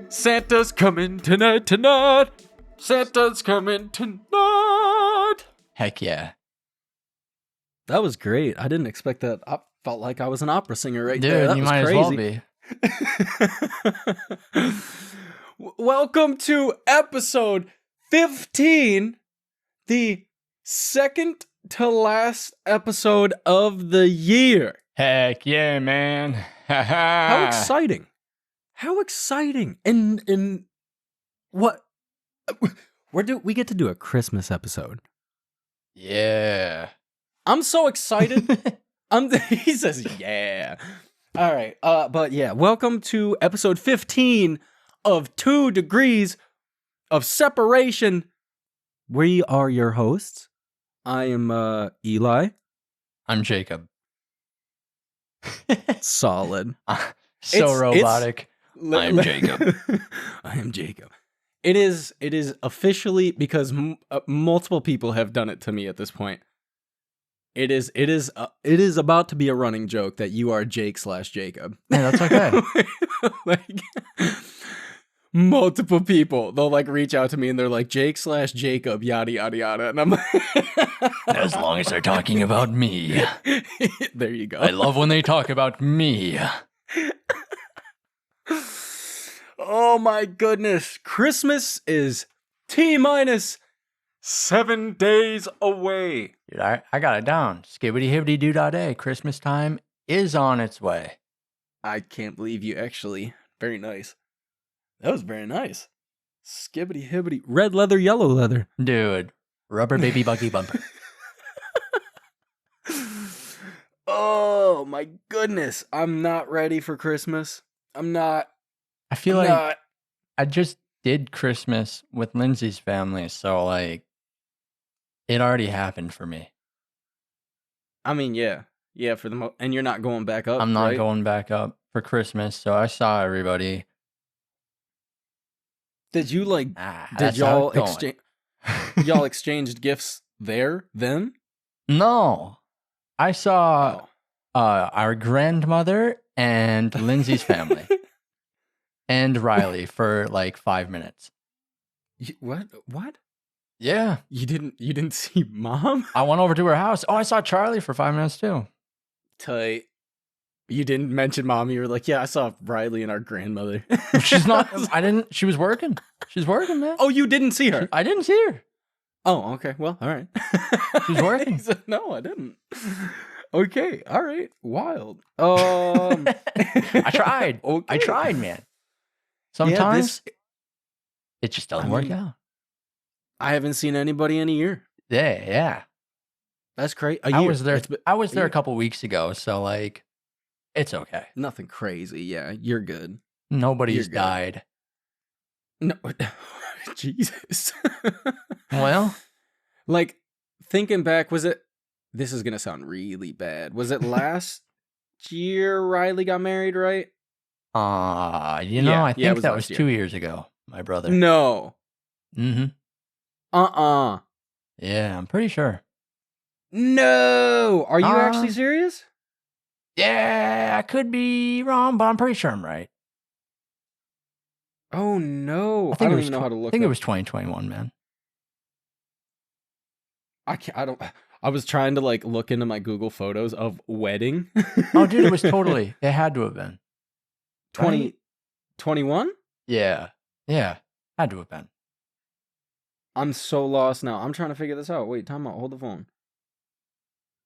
Santa's coming tonight. Santa's coming tonight. Heck yeah. That was great. I didn't expect that. I felt like I was an opera singer right Dude, there. That you was might crazy. as well be. Welcome to episode 15, the second to last episode of the year. Heck yeah, man. How exciting. How exciting. And what we get to do a Christmas episode. Yeah. I'm so excited. He says, yeah. All right. But yeah, welcome to episode 15 of 2 Degrees of Separation. We are your hosts. I am Eli. I'm Jacob. Solid. Robotic. I'm Jacob. I am Jacob. It is officially, because multiple people have done it to me at this point. It is about to be a running joke that you are Jake/Jacob. Yeah, that's okay. Like, multiple people, they'll like reach out to me and they're like Jake/Jacob, yada yada yada, and I'm like, As long as they're talking about me. There you go. I love when they talk about me. Oh my goodness. Christmas is T-minus 7 days away. Dude, I got it down. Skibbity hibbity doo dah day. Christmas time is on its way. I can't believe you actually. Very nice. That was very nice. Skibbity hibbity. Red leather, yellow leather. Dude, rubber baby buggy bumper. Oh my goodness. I'm not ready for Christmas. I'm not. I feel I just did Christmas with Lindsay's family, so like it already happened for me. I mean, yeah. Yeah, for the and you're not going back up. I'm not right? going back up for Christmas, so I saw everybody. Did you like did that's how y'all it's going. exchange y'all exchanged gifts there then? No. I saw Oh. our grandmother and Lindsay's family and Riley for like 5 minutes. What? Yeah. You didn't see mom? I went over to her house. Oh, I saw Charlie for 5 minutes too. Tight. You didn't mention mom. You were like, yeah, I saw Riley and our grandmother. She's not, I didn't, she was working. She's working, man. Oh, you didn't see her? I didn't see her. Oh, okay. Well, all right. She's working. He said, no, I didn't. Okay. All right. Wild. I tried. Okay. I tried, man. Yeah, Sometimes it just doesn't work out. I haven't seen anybody in a year. Yeah. That's great. I was there a couple weeks ago, so like it's okay. Nothing crazy. Yeah, you're good. Nobody's You're good. died. No, Jesus. Well, like thinking back, this is gonna sound really bad. Was it last year Riley got married, right? I it think was that last was year. 2 years ago, my brother. No. Mm-hmm. Yeah, I'm pretty sure. No. Are you actually serious? Yeah, I could be wrong, but I'm pretty sure I'm right. Oh no. I think don't it was even know how to look. I think up. it was 2021, man. I was trying to like look into my Google Photos of wedding. Oh, dude, it had to have been 2021? Yeah, had to have been. I'm so lost now. I'm trying to figure this out. Wait, time out. Hold the phone.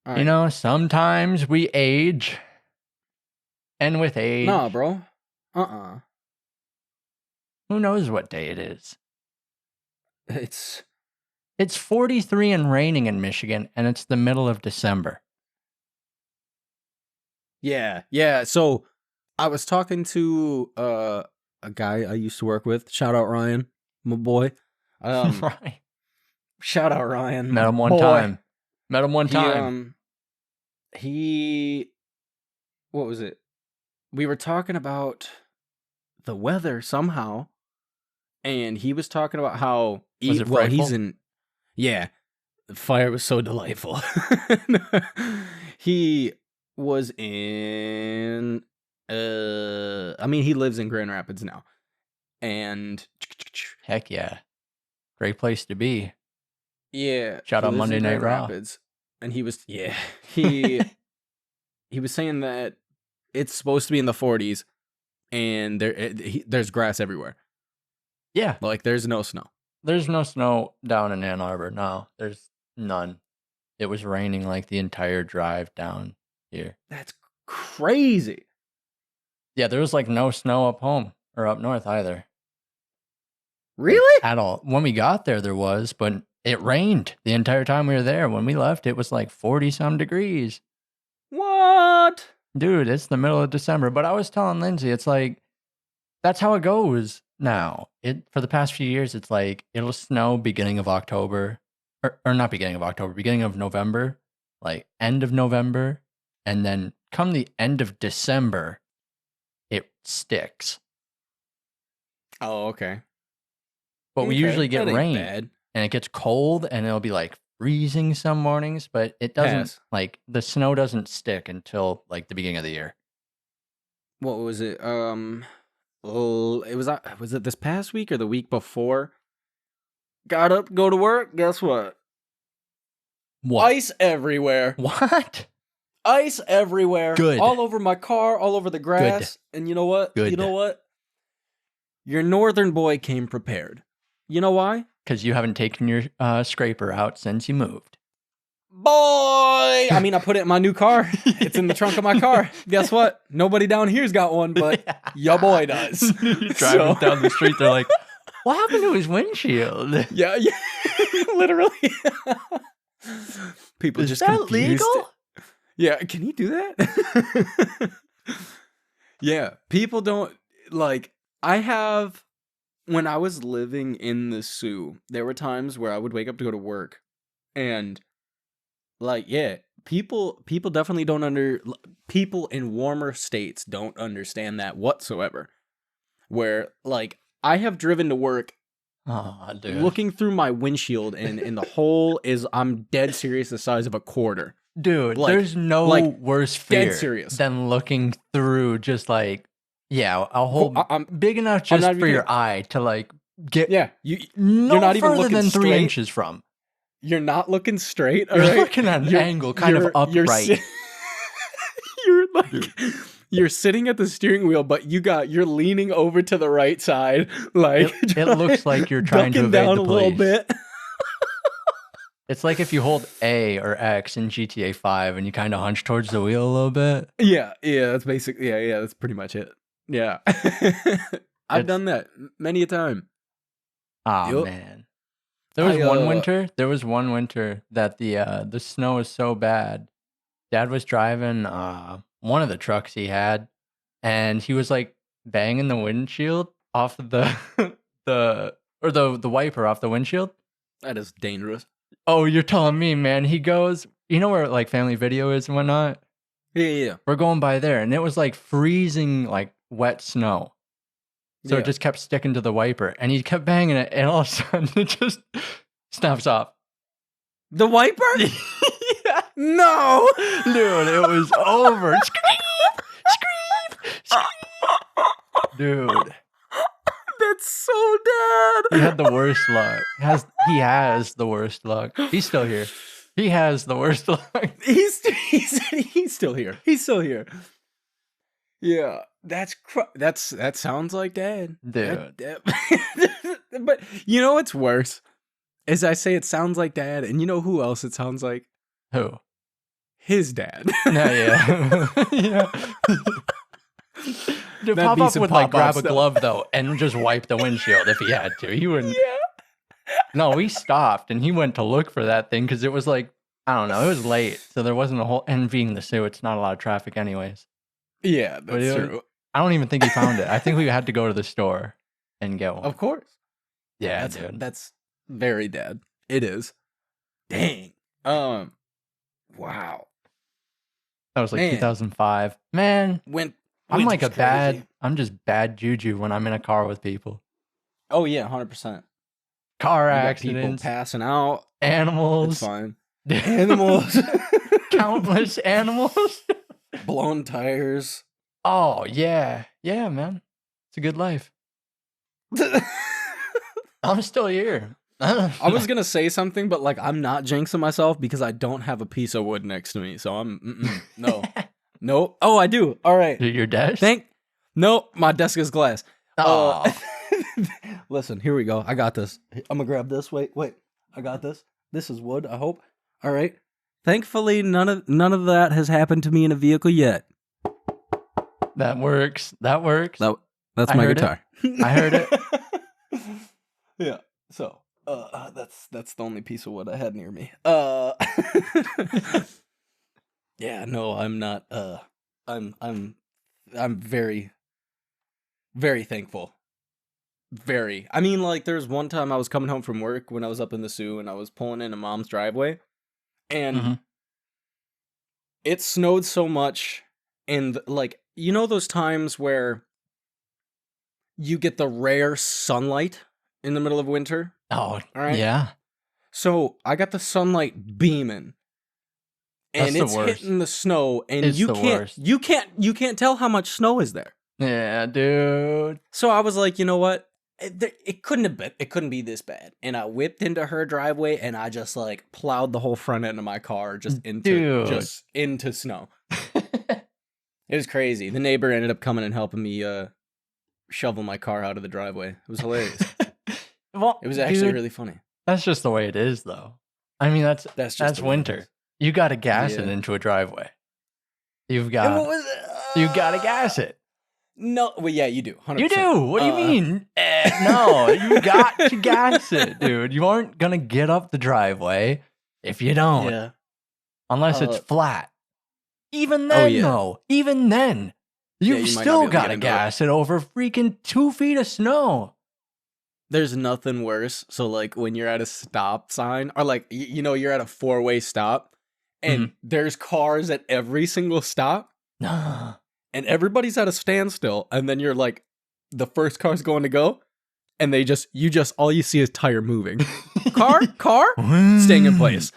All right. You know, sometimes we age, and with age, Nah, bro. Who knows what day it is? It's 43 and raining in Michigan, and it's the middle of December. Yeah. So I was talking to a guy I used to work with. Shout out Ryan, my boy. Right. Shout out Ryan. Met him one time. What was it? We were talking about the weather somehow, and he was talking about how Was it frightful? Yeah, The fire was so delightful. He was in I mean, he lives in Grand Rapids now. And Heck yeah. Great place to be. yeah, Shout he out lives Monday in Night Grand Raw. Rapids. And he was he was saying that it's supposed to be in the 40s and there's grass everywhere. Yeah. Like there's no snow. There's no snow down in Ann Arbor. No, there's none. It was raining like the entire drive down here. That's crazy. Yeah, there was like no snow up home or up north either. Really? At all. When we got there, there was, but it rained the entire time we were there. When we left, it was like 40-some degrees. What? Dude, it's the middle of December. But I was telling Lindsay, it's like, that's how it goes now. For the past few years, it's like, it'll snow beginning of October. Or not beginning of October, beginning of November. Like, end of November. And then come the end of December, it sticks. Oh, okay. But we usually get That ain't rain. bad. And it gets cold and it'll be like freezing some mornings, but it doesn't like the snow doesn't stick until like the beginning of the year. What was it? It was it this past week or the week before? Got up, go to work. Guess what? What? Ice everywhere. What? Ice everywhere. Good. All over my car, all over the grass. Good. And you know what? Good. You know what? Your northern boy came prepared. You know why? Because you haven't taken your scraper out since you moved. Boy! I mean, I put it in my new car. It's in the trunk of my car. Guess what? Nobody down here's got one, but your boy does. You're driving down the street, they're like, what happened to his windshield? Yeah. Literally. People Is just that confused. legal? Yeah, can you do that? Yeah, people don't, like, when I was living in the Sioux, there were times where I would wake up to go to work, and, like, yeah, people definitely people in warmer states don't understand that whatsoever, where, like, I have driven to work looking through my windshield, and the hole is, I'm dead serious, the size of a quarter. Dude, Like, there's no worse fear than looking through just like, I'll hold big enough just for your eye to like get you're not even further looking than 3 straight. inches from. You're not looking straight. You're looking at an angle kind of upright. You're like you're sitting at the steering wheel, but you're leaning over to the right side, like it looks like you're trying to evade down the police. A little bit. It's like if you hold A or X in GTA 5 and you kind of hunch towards the wheel a little bit. Yeah, that's basically that's pretty much it. Yeah. I've done that many a time. Oh man. There was one winter that the snow was so bad. Dad was driving one of the trucks he had, and he was like banging the windshield off of the wiper off the windshield. That is dangerous. Oh, you're telling me, man. He goes, you know where like Family Video is and whatnot? Yeah. We're going by there, and it was like freezing, like wet snow. So it just kept sticking to the wiper, and he kept banging it, and all of a sudden it just snaps off. The wiper? Yeah. No! Dude, it was over. Scream! Dude. That's so dead. He had the worst luck. He has the worst luck. He's still here. He has the worst luck. He's still here. He's still here. Yeah, that sounds like Dad, dude. But you know what's worse? Is I say it sounds like Dad, and you know who else it sounds like? Who? His dad. Yeah. Yeah. Dude, pop up would like grab a glove though and just wipe the windshield if he had to. He wouldn't. Yeah. No, we stopped and he went to look for that thing because it was like, I don't know, it was late, so there wasn't a whole. And being the Sioux, it's not a lot of traffic, anyways. Yeah, that's true. I don't even think he found it. I think we had to go to the store and get one. Of course. Yeah, that's very Dad. It is. Dang. Wow. That was like 2005. Man, I'm like crazy. I'm just bad juju when I'm in a car with people. Oh yeah, 100%. car You got accidents, people passing out. It's animals, fine. Animals. countless animals. Blown tires. Oh yeah, yeah, man. It's a good life. I'm still here. I was gonna say something, but like I'm not jinxing myself because I don't have a piece of wood next to me, so I'm no. Oh, I do. All right. Your desk? No, my desk is glass. Oh, Listen, here we go. I got this. I'm gonna grab this. Wait. I got this. This is wood, I hope. All right. Thankfully, none of that has happened to me in a vehicle yet. that works. That's I my heard guitar. I heard it. Yeah. So, that's the only piece of wood I had near me. Yeah, no, I'm not. I'm very, very thankful. Very. I mean, like, there's one time I was coming home from work when I was up in the Sioux and I was pulling into Mom's driveway, and it snowed so much, and like, you know those times where you get the rare sunlight in the middle of winter? Oh, All right. yeah. So I got the sunlight beaming, and That's the it's worst. hitting the snow, and It's you the can't, worst. you can't tell how much snow is there. Yeah, dude. So I was like, you know what? It couldn't be this bad. And I whipped into her driveway, and I just like plowed the whole front end of my car just into snow. It was crazy. The neighbor ended up coming and helping me shovel my car out of the driveway. It was hilarious. Well, It was actually dude, really funny. that's just the way it is, though. I mean, that's Just the way it winter. is. You got to gas it Yeah. into a driveway. You've And got what was it? you got to gas it. No, well, yeah, you do. 100%. You do. What do you mean? No, you got to gas it, dude. You aren't gonna get up the driveway if you don't, Yeah. unless it's flat. Even Oh, then, yeah. though, even then, you've you might not be still able to got get to into it. gas it over freaking 2 feet of snow. There's nothing worse. So, like, when you're at a stop sign, or like, you know, you're at a 4-way stop, and there's cars at every single stop, and everybody's at a standstill, and then you're like, the first car's going to go, and all you see is tire moving. car, staying in place.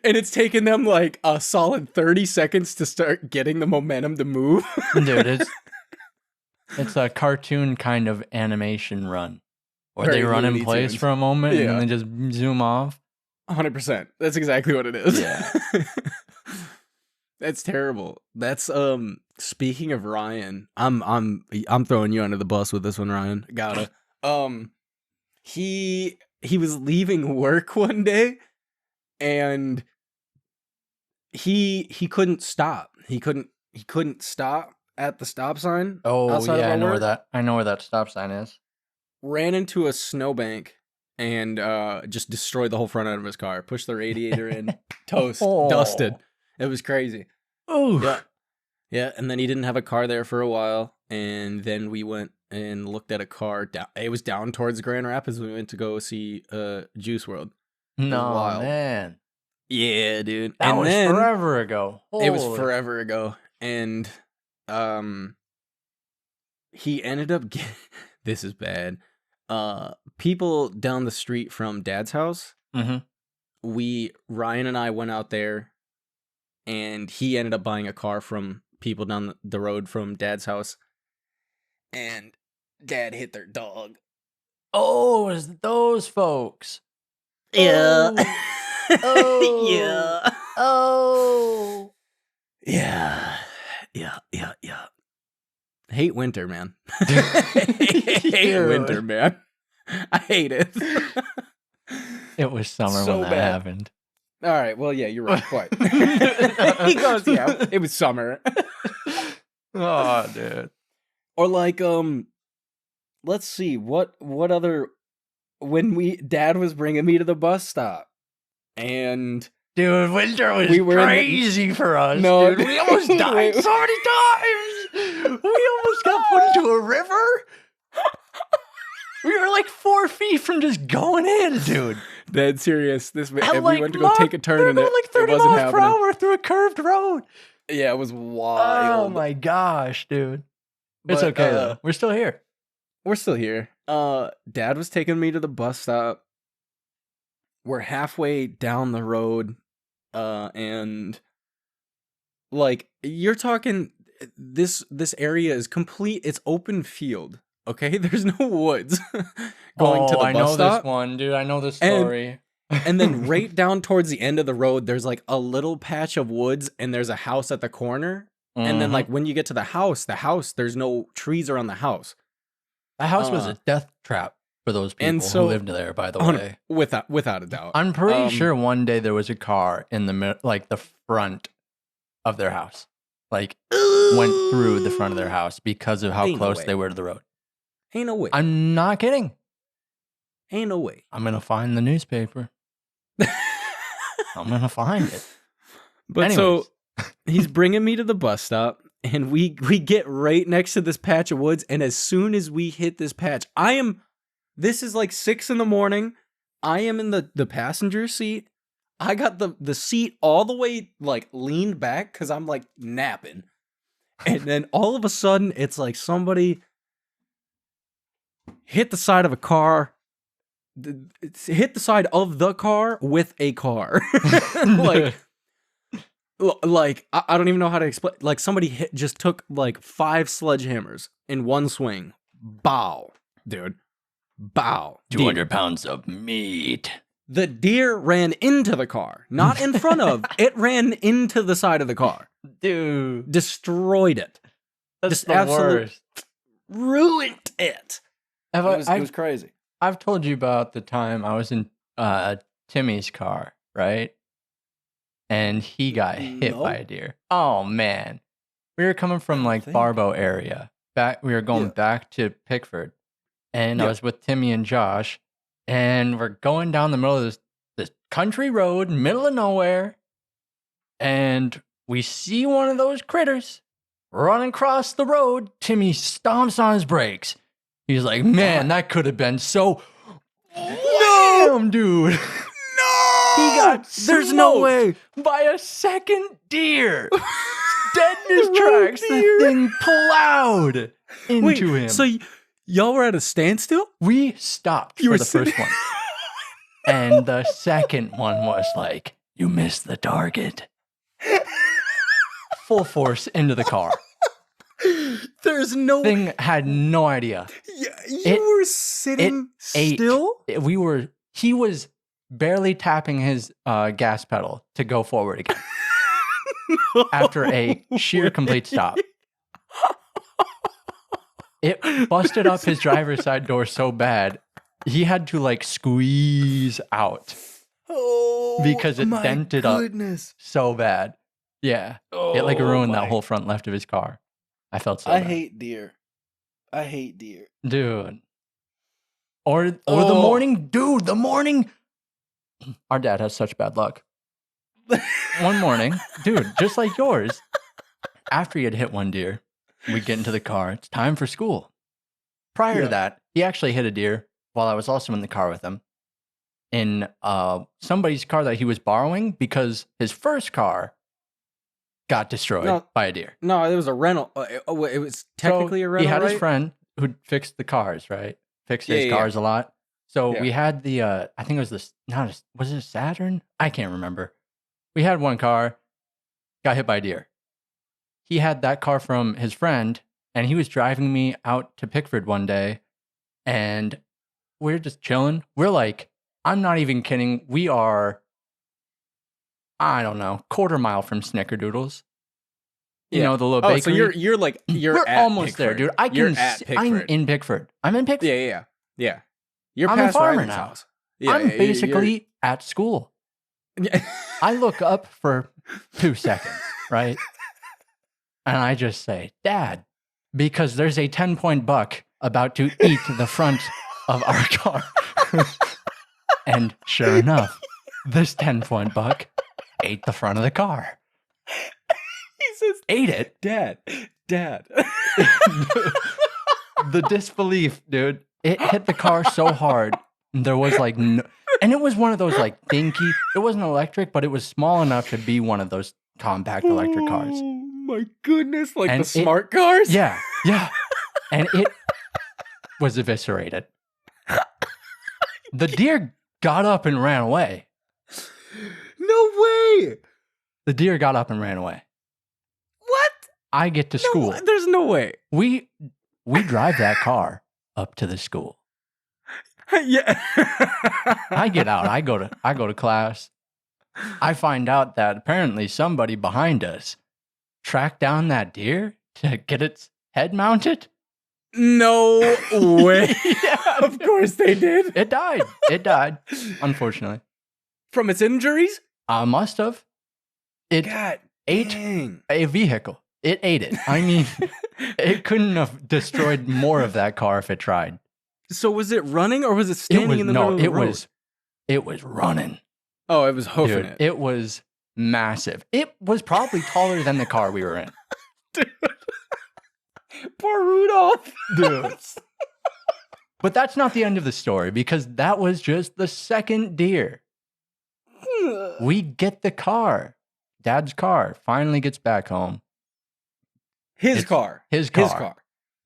And it's taken them like a solid 30 seconds to start getting the momentum to move. Dude, it's a cartoon kind of animation run where Very they run in Looney place Tunes. for a moment Yeah. and then just zoom off. 100%. That's exactly what it is. Yeah. That's terrible. That's speaking of Ryan, I'm throwing you under the bus with this one, Ryan. Gotta. He was leaving work one day, and he couldn't stop. He couldn't stop at the stop sign. Oh outside yeah, of I our know work. I know where that stop sign is. Ran into a snowbank and just destroyed the whole front end of his car. Pushed the radiator in, toast, dusted. It was crazy. Oh Yeah, and then he didn't have a car there for a while, and then we went and looked at a car down. It was down towards Grand Rapids. We went to go see Juice World. no, wild. man, Yeah, dude. that and was then, forever ago. It was Holy- forever ago, and he ended up getting. This is bad. People down the street from Dad's house. Mhm. Ryan and I went out there, and he ended up buying a car from people down the road from Dad's house, and Dad hit their dog. Oh, it was those folks. Yeah. Oh. Yeah. Oh. Yeah. Hate winter, man. Hate winter, man. I hate it. It was summer So when that bad. happened. All right. Well, yeah, you're right. What? He goes, yeah, it was summer. Oh, dude. Or like, let's see, what other, when Dad was bringing me to the bus stop, and Dude, winter was We were in the- crazy for us. No, dude. We almost died wait. so many times. We almost got put into a river. We were like 4 feet from just going in, dude. dead serious, At we like went to go take a turn and it, like 30 it wasn't miles per happening. hour through a curved road. Yeah, it was Oh wild. my gosh, dude. It's But, okay though. We're still here. We're still here. Dad was taking me to the bus stop. We're halfway down the road, and like you're talking, this area is complete. It's open field. Okay, there's no woods going to the I bus know stop. this one, dude. I know this story. And then right down towards the end of the road, there's like a little patch of woods, and there's a house at the corner. And then, like, when you get to the house, there's no trees around the house. The house was a death trap for those people who lived there, by the way. Without a doubt. I'm pretty sure one day there was a car in the front of their house. Like, went through the front of their house because of how close they were to the road. Ain't no way. I'm not kidding. Ain't no way. I'm going to find the newspaper. I'm going to find it. But anyways. So he's bringing me to the bus stop, and we get right next to this patch of woods. And as soon as we hit this patch, this is like 6 a.m. I am in the passenger seat. I got the seat all the way like leaned back because I'm like napping. And then all of a sudden it's like somebody hit the side of a car. Hit the side of the car with a car. like I don't even know how to explain. Like somebody just took like 5 sledgehammers in one swing. Bow, dude. Bow. 200 pounds of meat. The deer ran into the car, not in front of. It ran into the side of the car. Dude. Destroyed it. That's the worst. Ruined it. It was crazy. I've told you about the time I was in Timmy's car, right? And he got hit by a deer. Oh, man. We were coming from like Barbo area. We were going back to Pickford. And I was with Timmy and Josh. And we're going down the middle of this country road, middle of nowhere. And we see one of those critters running across the road. Timmy stomps on his brakes. He's like, man, that could have been so... No, dude. No! He got There's no way. By a second deer. Dead in his tracks. The thing plowed into him. So y'all were at a standstill? We stopped for the first one. And the second one was like, you missed the target. Full force into the car. There's no thing had no idea. Yeah, you were sitting still? He was barely tapping his gas pedal to go forward again. After a sheer complete stop. It busted up his driver's side door so bad, he had to like squeeze out. Oh, because it dented up so bad. Yeah. It like ruined that whole front left of his car. I felt so bad. I hate deer. Dude. Or the morning. Dude, the morning. Our dad has such bad luck. One morning, dude, just like yours, after he had hit one deer, we get into the car. It's time for school. Prior to that, he actually hit a deer while I was also in the car with him in somebody's car that he was borrowing because his first car got destroyed by a deer. No, it was a rental. It was technically a rental. He had his friend who fixed the cars, right? Fixed his cars a lot. So we had the, I think it was was it a Saturn? I can't remember. We had one car, got hit by a deer. He had that car from his friend, and he was driving me out to Pickford one day, and we're just chilling. We're like, I'm not even kidding. We are, I don't know, quarter mile from Snickerdoodles. You know, the little bakery. So we're at almost Pickford. there, dude. I'm in Pickford. I'm in Pickford. Yeah. You're I'm past a farmer Ryan's now. house. Yeah, I'm basically at school. I look up for 2 seconds, right? And I just say, Dad, because there's a 10-point buck about to eat the front of our car. And sure enough, this 10-point buck ate the front of the car. He says, ate it. Dad. The disbelief, dude. It hit the car so hard. There was like no, and it was one of those like dinky, it wasn't electric, but it was small enough to be one of those compact electric cars. Oh my goodness, like and the smart cars? Yeah. And it was eviscerated. The deer got up and ran away. No way. The deer got up and ran away. What? I get to school. There's no way. We drive that car up to the school. Yeah. I get out. I go to class. I find out that apparently somebody behind us tracked down that deer to get its head mounted. No way. Yeah, Of course they did. it died. It died, unfortunately. From its injuries? Must have. It God ate dang. a vehicle. It ate it. I mean, it couldn't have destroyed more of that car if it tried. So was it running or was it standing in the middle of the road? It was running. Oh, it was hoofing Dude, it. it was massive. It was probably taller than the car we were in. Dude. Poor Rudolph. Dude. But that's not the end of the story because that was just the second deer. We get the car. Dad's car finally gets back home. His car.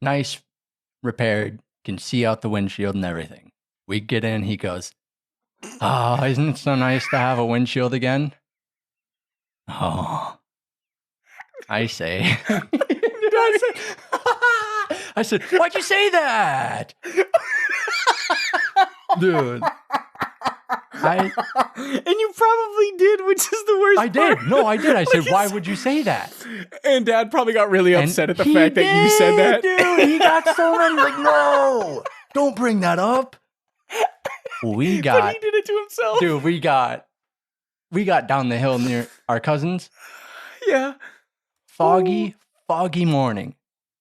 Nice, repaired, can see out the windshield and everything. We get in, he goes, "Oh, isn't it so nice to have a windshield again?" Oh, I say. I said, "Why'd you say that?" Dude. And you probably did, which is the worst I did. part. No, I did. I said, Like, "Why would you say that?" And Dad probably got really And upset at the he fact that you said that. Dude, he got so mad. He's like, "No, don't bring that up." But he did it to himself. Dude, we got down the hill near our cousins. Yeah. Foggy morning.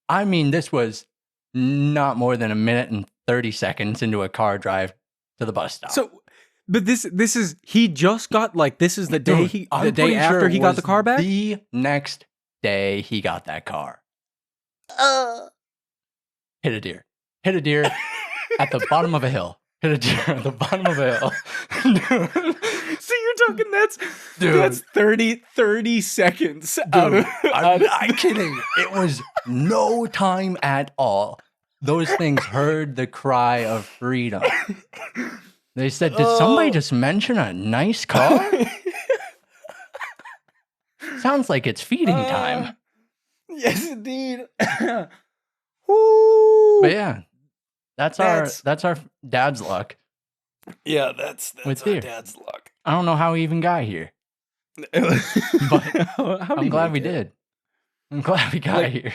I mean, this was not more than a minute and 30 seconds into a car drive to the bus stop. So, but this is he just got like this is the day Dude, the day after he got the car back. The next day he got that car. Hit a deer at the bottom of a hill. Hit a deer at the bottom of a hill. So you're talking that's Dude. 30 seconds Dude, I'm not kidding. It was no time at all. Those things heard the cry of freedom. They said, "Did somebody just mention a nice car?" Sounds like it's feeding time. Yes, indeed. Woo. But yeah, that's our dad's luck. Yeah, that's With our deer. Dad's luck. I don't know how we even got here, But I'm glad we did. I'm glad we got here.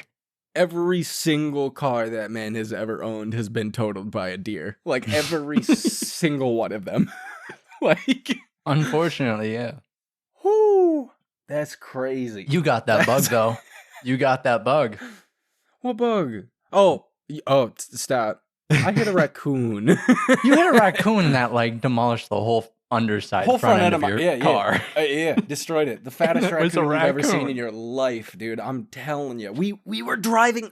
Every single car that man has ever owned has been totaled by a deer. Like every single one of them. Like, Unfortunately, yeah. whoo, that's crazy. You got that bug though. You got that bug. What bug? Stop. I hit a raccoon. You hit a raccoon that like demolished the whole underside front end of your car. Yeah, destroyed it. The fattest It was a raccoon you've ever seen raccoon. in your life, dude. I'm telling you. We were driving.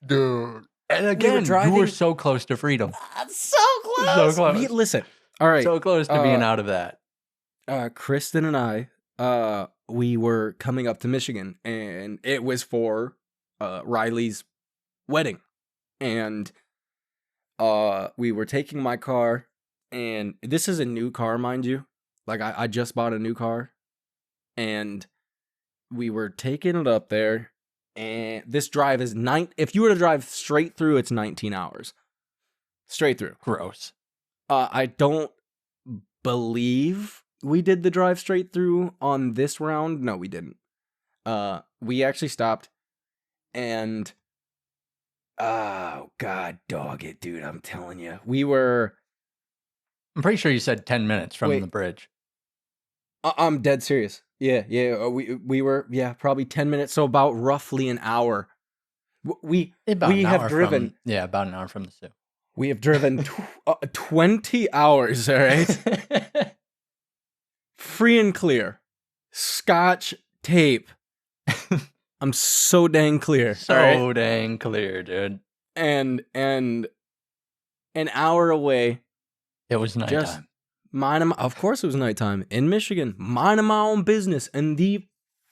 Dude. And We were again, driving- you were so close to freedom. So close. So close. Listen. All right. So close to being out of that. Kristen and I, we were coming up to Michigan, and it was for Riley's wedding, and we were taking my car, and this is a new car, mind you. Like I just bought a new car, and we were taking it up there, and this drive is if you were to drive straight through, it's 19 hours, straight through. Gross. I don't believe we did the drive straight through on this round. No, we didn't. We actually stopped, and oh god, dog it, dude! I'm telling you, I'm pretty sure you said 10 minutes from Wait. the bridge. I'm dead serious. Yeah. We were probably 10 minutes, so about roughly an hour. We have driven. About an hour from the zoo. We have driven 20 hours. All right. Free and clear. Scotch tape. I'm so dang clear. So all right? dang clear, dude. And an hour away. It was nighttime. Just of course it was nighttime in Michigan. Minding my own business, and the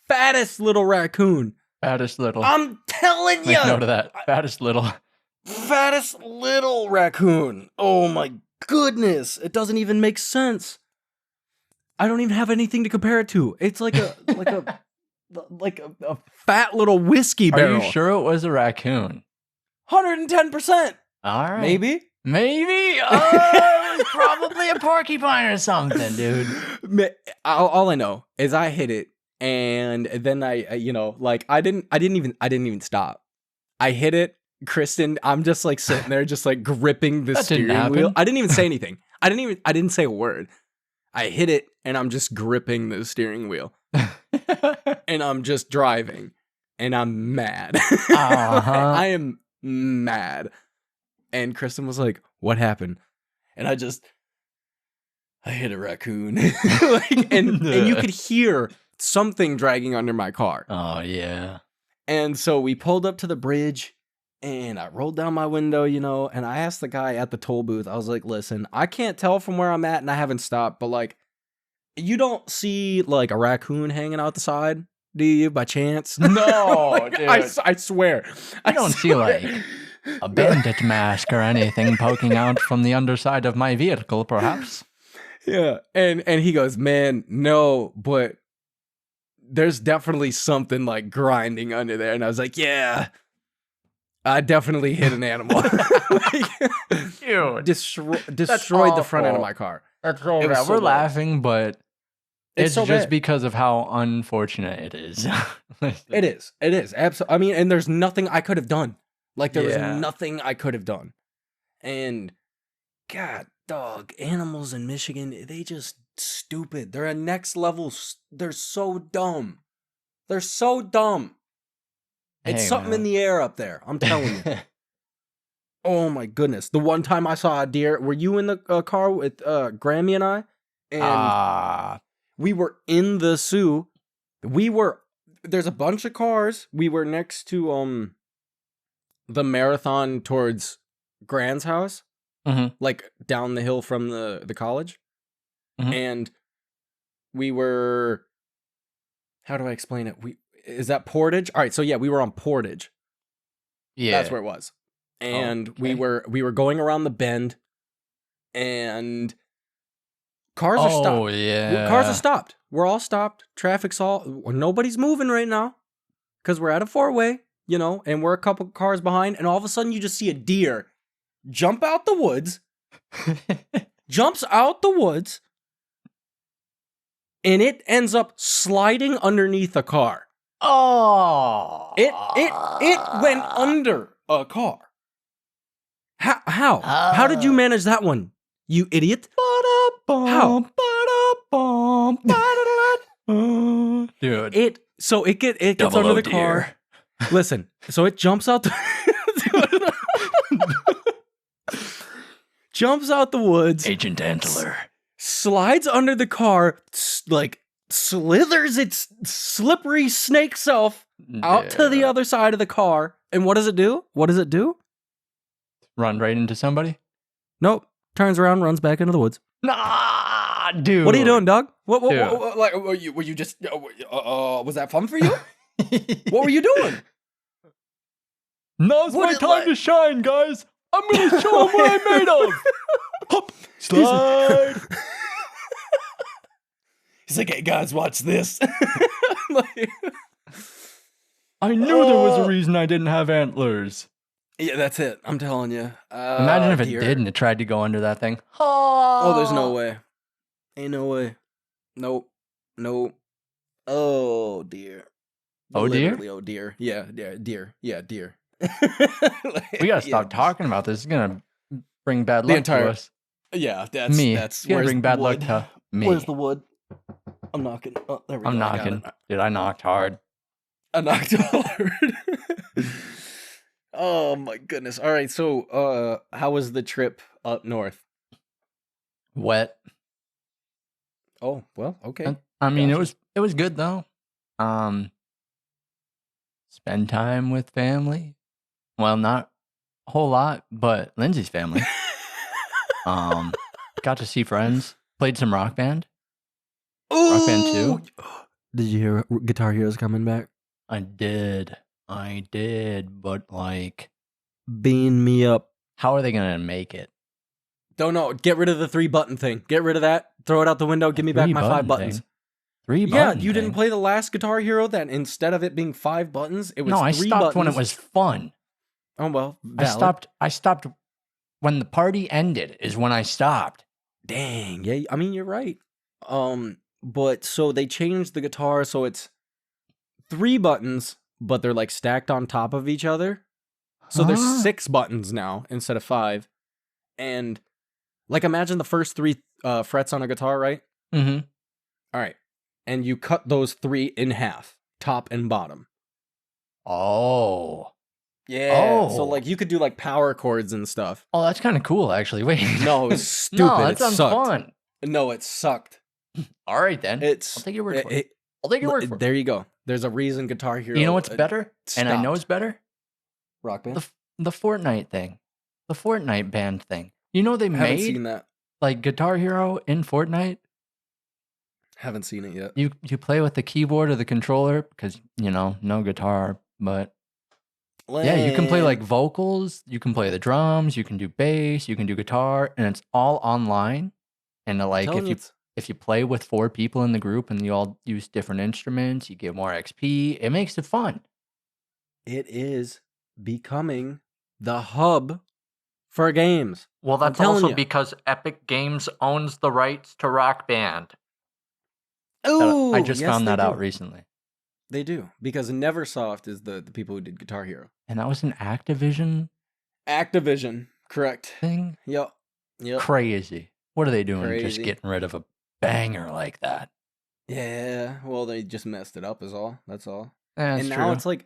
fattest little raccoon. Fattest little. I'm telling you. Make note of that. Fattest little. Fattest little raccoon. Oh my goodness, it doesn't even make sense. I don't even have anything to compare it to. It's like a fat little whiskey barrel. Are you sure it was a raccoon? 110%. All right. Maybe. Oh, it was probably a porcupine or something, dude. All I know is I hit it, and then I didn't even stop. I hit it, Kristen. I'm just like sitting there, just like gripping the steering wheel. I didn't even say anything. I didn't say a word. I hit it, and I'm just gripping the steering wheel, and I'm just driving, and I'm mad. I am mad. And Kristen was like, "What happened?" And I hit a raccoon. and you could hear something dragging under my car. Oh, yeah. And so we pulled up to the bridge, and I rolled down my window, and I asked the guy at the toll booth, I was like, "Listen, I can't tell from where I'm at, and I haven't stopped, but like, you don't see like a raccoon hanging out the side, do you, by chance?" No, dude. I swear. I don't see like a bandit mask or anything poking out from the underside of my vehicle, perhaps. Yeah. And he goes, "Man, no, but there's definitely something like grinding under there." And I was like, "Yeah, I definitely hit an animal." Dude, destroyed the front end of my car. That's so bad. We're laughing, but it's so just because of how unfortunate it is. It is. Absolutely. I mean, and there's nothing I could have done. Like, there was nothing I could have done. And, God, dog, animals in Michigan, they just stupid. They're a next level. They're so dumb. They're so dumb. It's something in the air up there. I'm telling you. Oh, my goodness. The one time I saw a deer, were you in the car with Grammy and I? And we were in the zoo. There's a bunch of cars. We were next to, the marathon towards Grant's house, like down the hill from the college. And we were, how do I explain it? Is that Portage? All right. So yeah, we were on Portage. Yeah. That's where it was. And we were going around the bend, and cars are stopped. Oh yeah. Cars are stopped. We're all stopped. Traffic's nobody's moving right now because we're at a 4-way. And we're a couple cars behind, and all of a sudden you just see a deer jump out the woods, jumps out the woods, and it ends up sliding underneath a car. Oh. It went under a car. How? How did you manage that one, you idiot? How? Dude. It gets under the car. Listen, so it jumps out jumps out the woods. Agent Antler. Slides under the car, like slithers its slippery snake self out to the other side of the car. And what does it do? Run right into somebody? Nope. Turns around, runs back into the woods. Nah, dude. What are you doing, dog? What like were you just was that fun for you? What were you doing? Now's my time to shine, guys. I'm going to show them what I'm made of. Hop, slide. He's like, "Hey, guys, watch this." I knew there was a reason I didn't have antlers. Yeah, that's it. I'm telling you. Imagine if it did and it tried to go under that thing. Oh, there's no way. Ain't no way. Nope. Oh, dear. Oh, dear? Oh, dear. Yeah, deer. Yeah, deer. We gotta stop talking about this. It's gonna bring bad luck to us. Yeah, that's me. That's gonna bring bad luck to me. Where's the wood? I'm knocking. Oh, there we go. I'm knocking. Dude, I knocked hard. I knocked hard. Oh my goodness. All right, so how was the trip up north? Wet. Oh, well, okay. I mean, it was good though. Spend time with family. Well, not a whole lot, but Lindsay's family. Got to see friends. Played some Rock Band. Ooh! Rock Band 2. Did you hear Guitar Hero's coming back? I did, but like, beam me up. how are they gonna make it? Don't know. Get rid of the 3-button thing. Get rid of that. Throw it out the window. Give me back my 5 buttons. Thing. 3 buttons. Yeah, you didn't play the last Guitar Hero that instead of it being 5 buttons, it was 3 buttons. No, I stopped when it was fun. Oh, well, valid. I stopped when the party ended is when I stopped. Dang. Yeah, I mean, you're right. But so they changed the guitar so it's 3 buttons, but they're like stacked on top of each other. So there's 6 buttons now instead of 5. And like imagine the first 3 frets on a guitar, right? Mm-hmm. All right. And you cut those 3 in half, top and bottom. Oh. Yeah. So like you could do like power chords and stuff. Oh, that's kind of cool, actually. Wait. No, it was stupid. No, that sounds fun. No, it sucked. All right, then. I'll take your word for it. I'll take your word for it. There you go. There's a reason Guitar Hero. You know what's better? And I know it's better? Rock Band? The Fortnite thing. The Fortnite band thing. You know they haven't seen that. Like Guitar Hero in Fortnite? Haven't seen it yet. You play with the keyboard or the controller because, no guitar, but yeah, you can play like vocals, you can play the drums, you can do bass, you can do guitar, and it's all online. And like if you play with 4 people in the group and you all use different instruments, you get more XP. It makes it fun. It is becoming the hub for games. Well, that's also because Epic Games owns the rights to Rock Band. Oh, I just found that out recently. They do, because Neversoft is the people who did Guitar Hero. And that was an Activision? Activision, correct. Thing? Yep. Crazy. What are they doing just getting rid of a banger like that? Yeah, well, they just messed it up is all. That's all. That's now it's like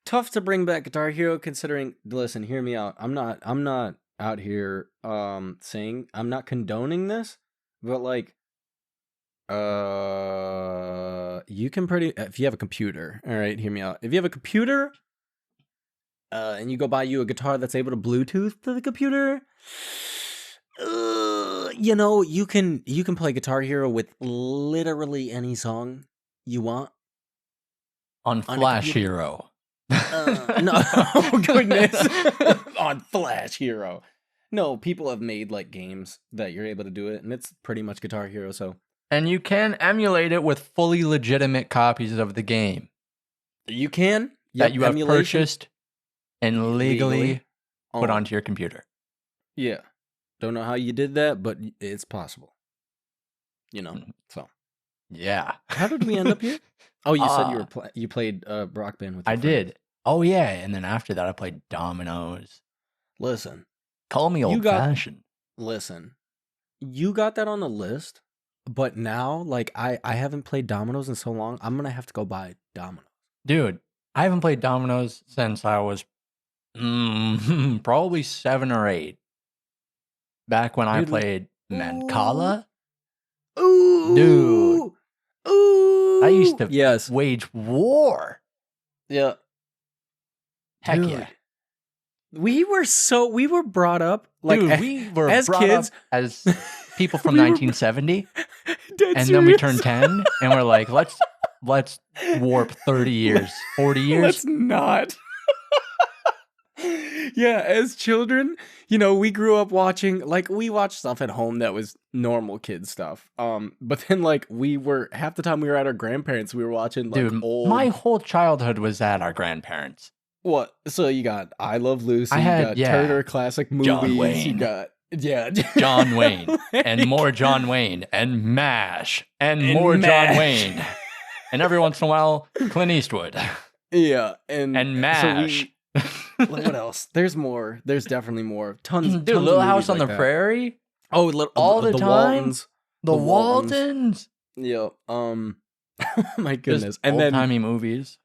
tough to bring back Guitar Hero considering, listen, hear me out. I'm not out here saying, I'm not condoning this, but like you can if you have a computer, all right, hear me out. If you have a computer and you go buy you a guitar that's able to Bluetooth to the computer, you can play Guitar Hero with literally any song you want on Flash Hero. No, oh goodness. On Flash Hero. No, people have made like games that you're able to do it, and it's pretty much Guitar Hero, so. And you can emulate it with fully legitimate copies of the game. You can? That you have purchased and legally put onto your computer. Yeah. Don't know how you did that, but it's possible. So. Yeah. How did we end up here? Oh, you said you played Rock Band with your friends. Did. Oh, yeah. And then after that, I played dominoes. Listen. Call me old-fashioned. Listen. You got that on the list, but now, like, I haven't played dominoes in so long, I'm going to have to go buy dominoes. Dude, I haven't played dominoes since I was probably 7 or 8. Back when I played Mancala. Ooh. Dude. Ooh. I used to wage war. Yeah. Heck yeah. We were brought up like we were as brought kids up as people from 1970. And serious? Then we turned 10 and we're like, let's warp 30 years, 40 years. Let's not. Yeah, as children, we grew up watching, like, we watched stuff at home that was normal kid stuff. But then, like, half the time we were at our grandparents, we were watching, like, old. My whole childhood was at our grandparents. What? So you got I Love Lucy, you got Turner classic movies, John Wayne. You got, John Wayne, and more John Wayne, and MASH, and more MASH. John Wayne. And every once in a while, Clint Eastwood. Yeah, and MASH. What else? There's more. There's definitely more. Tons. Dude, tons Little of House on like the that. Prairie. Oh, all the time. Waltons. The Waltons. Yeah. My goodness. Just and then old-timey movies.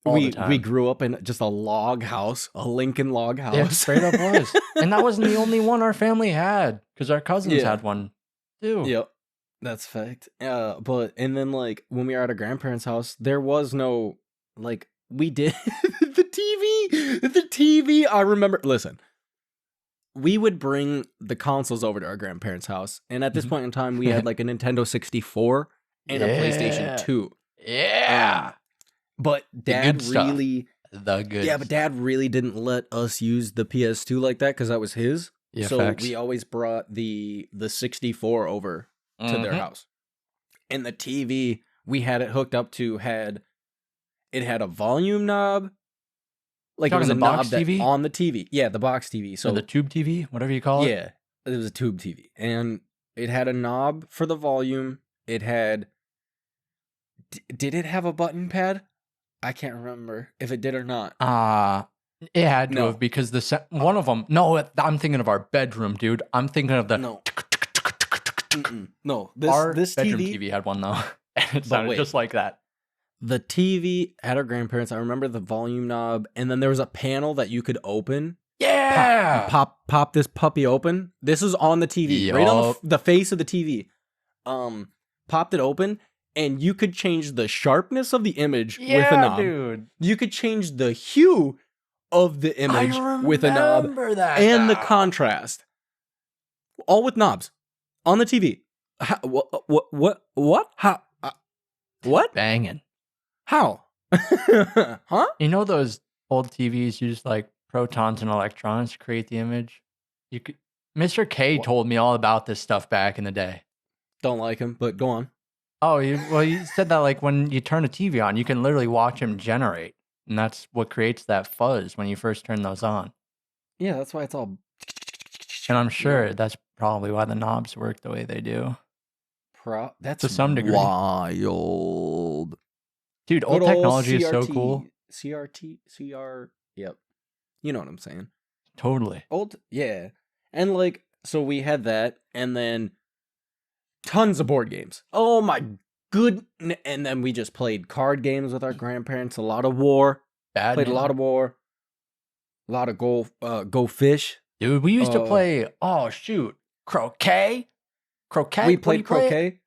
We grew up in just a log house, a Lincoln log house. It straight up was, and that wasn't the only one our family had because our cousins had one too. Yep. That's fact. And then like when we were at our grandparents' house, there was no like we did the TV. I remember. Listen, we would bring the consoles over to our grandparents' house, and at this point in time, we had like a Nintendo 64 and a PlayStation 2. Yeah. But Dad really, the good. Yeah, but Dad really didn't let us use the PS2 like that because that was his. The so effects. we always brought the 64 over to their house. And the TV we had it hooked up to had a volume knob. Like, it was a knob that TV? on the TV. Yeah, the box TV. So or the tube TV, whatever you call it. Yeah, it was a tube TV. And it had a knob for the volume. It had... Did it have a button pad? I can't remember if it did or not. It had to have, because one of them... No, I'm thinking of our bedroom, dude. I'm thinking of the... No. No, our this bedroom TV... TV had one, though. And it sounded just like that. The TV at our grandparents', I remember the volume knob, and then there was a panel that you could open. Yeah! Pop this puppy open. This is on the TV, right on the face of the TV. Popped it open, and you could change the sharpness of the image with a knob. Dude. You could change the hue of the image with a knob and the contrast. All with knobs on the TV. What? How? What? Banging. How? Huh? You know those old TVs use like protons and electrons to create the image? You could. Mr. K told me all about this stuff back in the day. Don't like him, but go on. Oh, you said that like when you turn a TV on, you can literally watch him generate. And that's what creates that fuzz when you first turn those on. Yeah, that's why it's all... And I'm sure that's probably why the knobs work the way they do. That's to some degree. Wild. Dude, old technology is so cool. Yep. You know what I'm saying. Totally. Yeah. And like, so we had that, and then tons of board games. Oh my good. And then we just played card games with our grandparents, a lot of war. Played a lot of war. A lot of go fish. Dude, we used to play, croquet. Croquet? We played croquet.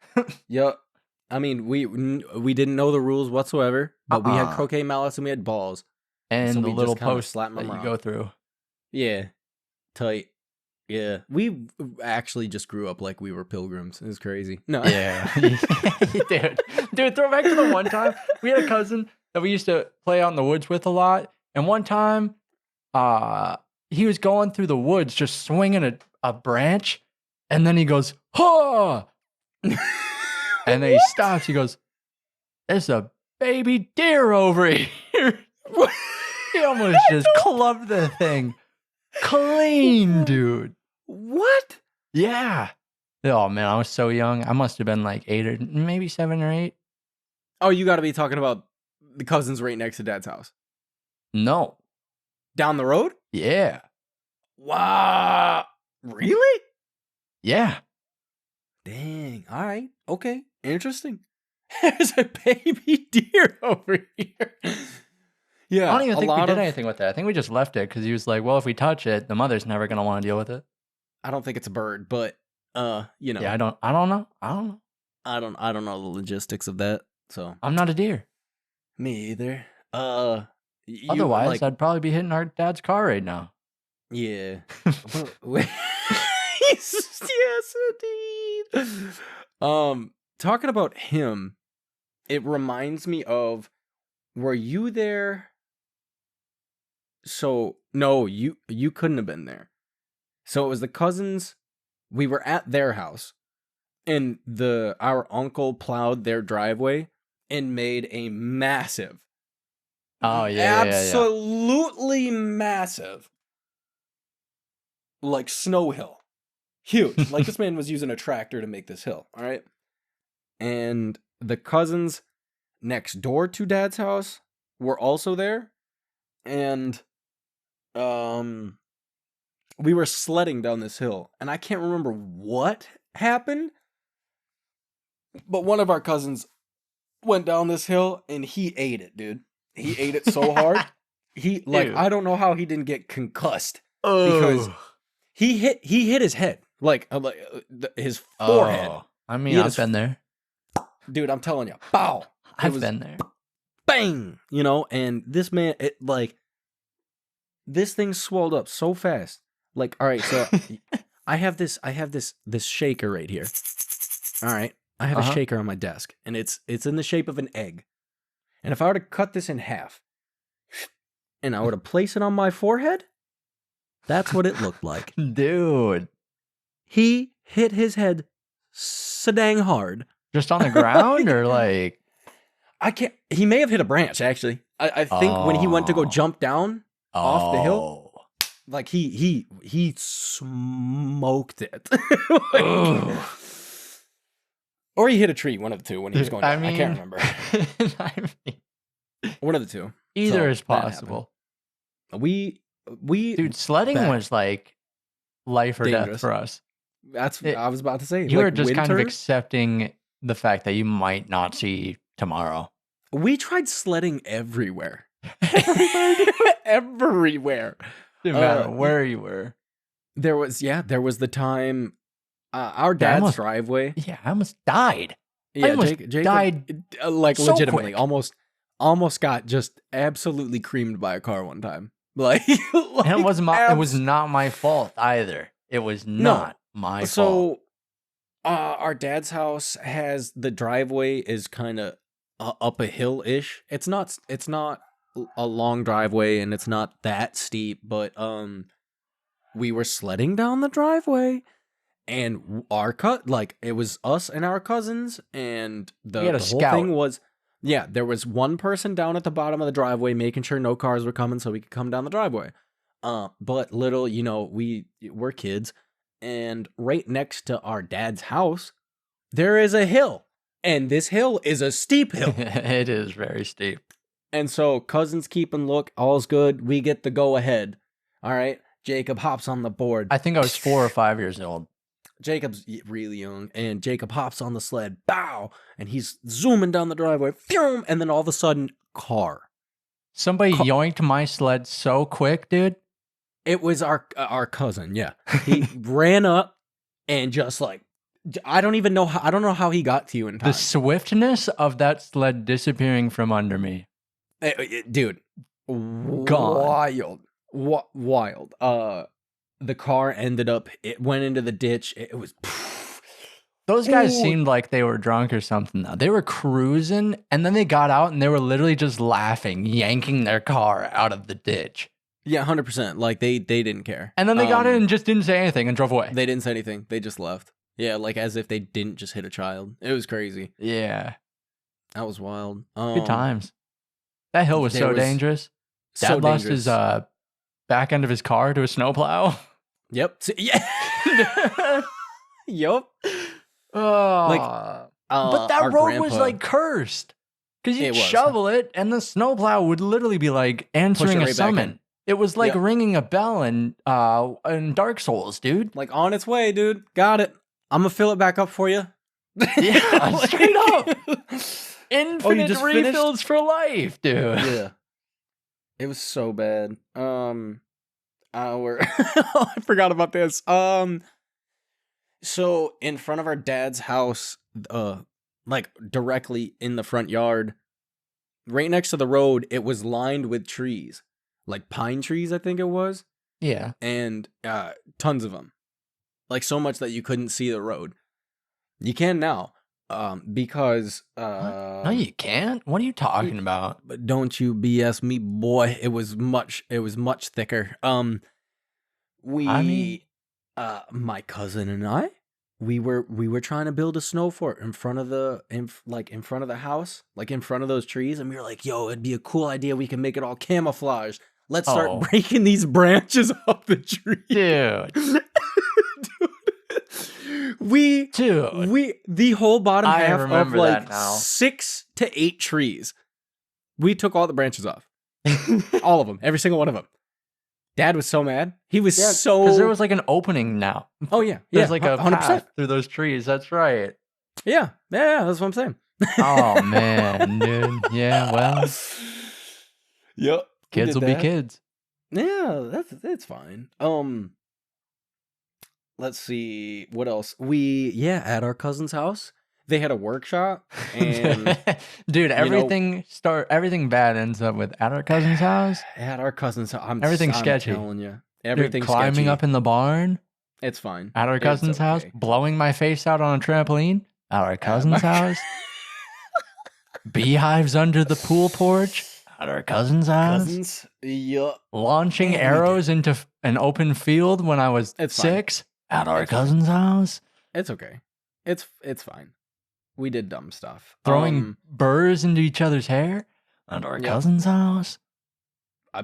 Yep. I mean, we didn't know the rules whatsoever, but we had croquet mallets and we had balls. And so the little posts that you go through. Yeah. Tight. Yeah. We actually just grew up like we were pilgrims. It was crazy. No. Yeah. Dude, throw back to the one time. We had a cousin that we used to play out in the woods with a lot. And one time, he was going through the woods just swinging a branch. And then he goes, "Ha!" And then he stops. He goes, "There's a baby deer over here." He almost just clubbed the thing clean, dude. What? Yeah. Oh, man, I was so young. I must have been like 8 or maybe 7 or 8. Oh, you got to be talking about the cousins right next to Dad's house. No. Down the road? Yeah. Wow. Really? Yeah. Dang. All right. Okay. Interesting. There's a baby deer over here. Yeah. I don't even think we did anything with it. I think we just left it because he was like, well, if we touch it, the mother's never going to want to deal with it. I don't think it's a bird, but, you know. Yeah, I don't know. I don't know the logistics of that, so. I'm not a deer. Me either. Otherwise, I'd probably be hitting our dad's car right now. Yeah. Yes, indeed. Talking about him, it reminds me of, were you there? So, no, you couldn't have been there. So it was the cousins, we were at their house, and our uncle plowed their driveway and made a massive, absolutely massive, like snow hill. Huge. Like, this man was using a tractor to make this hill, all right? And the cousins next door to Dad's house were also there, and we were sledding down this hill, and I can't remember what happened, but one of our cousins went down this hill, and he ate it, dude. He ate it so hard. I don't know how he didn't get concussed, because he hit his head, his forehead. Oh, I mean, I've been there. Dude, I'm telling you. Bow. I've been there. Bang! You know, and this man, this thing swelled up so fast. Like, all right, so I have this shaker right here. All right. I have a shaker on my desk, and it's in the shape of an egg. And if I were to cut this in half, and I were to place it on my forehead, That's what it looked like. Dude. He hit his head so dang hard. Just on the ground or like? I can't. He may have hit a branch, actually. I think when he went to go jump down off the hill, like he smoked it. Like, or he hit a tree, one of the two, when he was going down. I can't remember. One of the two. Either is possible. Dude, sledding was like life or death for us. That's what I was about to say. You were just kind of accepting the fact that you might not see tomorrow. We tried sledding everywhere. Everywhere. Didn't matter where you were. There was the time our dad's driveway. Yeah, I almost died. Yeah, Jacob died like so legitimately. quick. Almost got just absolutely creamed by a car one time. Like, and it was not my fault either. It was not my fault. So our dad's house has the driveway is kind of up a hill-ish. It's not a long driveway and it's not that steep, but we were sledding down the driveway and it was us and our cousins, and the whole thing was there was one person down at the bottom of the driveway making sure no cars were coming so we could come down the driveway. But little, we're kids, and right next to our dad's house there is a hill. And this hill is a steep hill. It is very steep. And so cousins keep and look, all's good. We get the go ahead. All right. Jacob hops on the board. I think I was 4 or 5 years old. Jacob's really young. And Jacob hops on the sled. Bow. And he's zooming down the driveway. Phew, and then all of a sudden, car. Somebody yoinked my sled so quick, dude. It was our cousin. Yeah. He ran up and just like, I don't know how he got to you in time. The swiftness of that sled disappearing from under me. Dude. Gone. Wild. The car it went into the ditch. It was. Those guys seemed like they were drunk or something, though. They were cruising, and then they got out, and they were literally just laughing, yanking their car out of the ditch. Yeah, 100%. Like, they didn't care. And then they got in and just didn't say anything and drove away. They didn't say anything. They just left. Yeah, like as if they didn't just hit a child. It was crazy. Yeah. That was wild. Good times. That hill was so dangerous. Dad lost his back end of his car to a snowplow. Yep. Yeah. Yup. But that road was like cursed. Because you'd shovel it and the snowplow would literally be like answering a summon. It was like ringing a bell in Dark Souls, dude. Like on its way, dude. Got it. I'm gonna fill it back up for you. Yeah, straight up. Infinite refills for life, dude. Yeah. It was so bad. I forgot about this. So in front of our dad's house, like directly in the front yard, right next to the road, it was lined with trees. Like pine trees, I think it was. Yeah. And tons of them. Like so much that you couldn't see the road. You can now. Because no, you can't. What are you talking about? But don't you BS me, boy. It was much thicker. My cousin and I, we were trying to build a snow fort in front of the house, like in front of those trees, and we were like, yo, it'd be a cool idea. We can make it all camouflage. Let's start breaking these branches off the tree. Dude. The whole bottom half of like 6 to 8 trees. We took all the branches off. All of them. Every single one of them. Dad was so mad. He was because there was like an opening now. Oh yeah. There's like a 100% path through those trees. That's right. Yeah. That's what I'm saying. Oh man, dude. Yeah, well. Yep. Kids will be kids. Yeah, that's fine. Let's see what else. At our cousin's house, they had a workshop, and dude, everything bad ends up with at our cousin's house. At our cousin's house, everything's sketchy. I'm telling you, everything's climbing sketchy. Up in the barn. It's fine. At our cousin's house, blowing my face out on a trampoline. At our cousin's house. Beehives under the pool porch. At our cousin's house. Yep. Launching arrows into an open field when I was It's fine. 6 at our It's fine. cousin's house, It's okay. It's fine. We did dumb stuff. throwing burrs into each other's hair at our Yep. cousin's house. I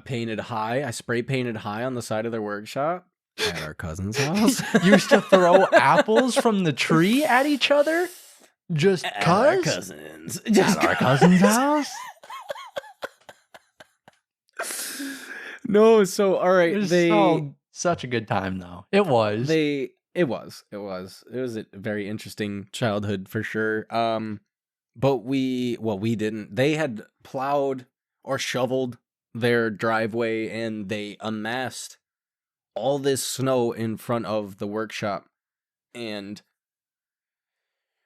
spray painted high on the side of their workshop at our cousin's house. You used to throw apples from the tree at each other? Just At our cuz? cousins. At our cousin's house? No, so all right, It was such a good time though. It was. It was a very interesting childhood for sure. But we didn't. They had plowed or shoveled their driveway and they amassed all this snow in front of the workshop, and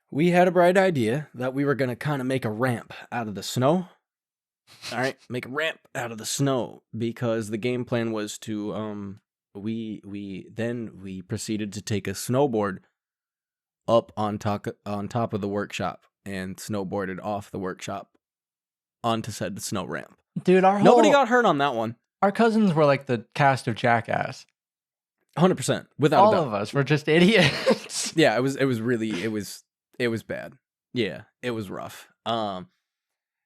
we had a bright idea that we were going to kind of make a ramp out of the snow. All right, make a ramp out of the snow, because the game plan was to we proceeded to take a snowboard up on top of the workshop and snowboarded off the workshop onto said snow ramp. Dude, Nobody got hurt on that one. Our cousins were like the cast of Jackass. 100%, without All a doubt. of us were just idiots. Yeah, it was bad. Yeah, it was rough.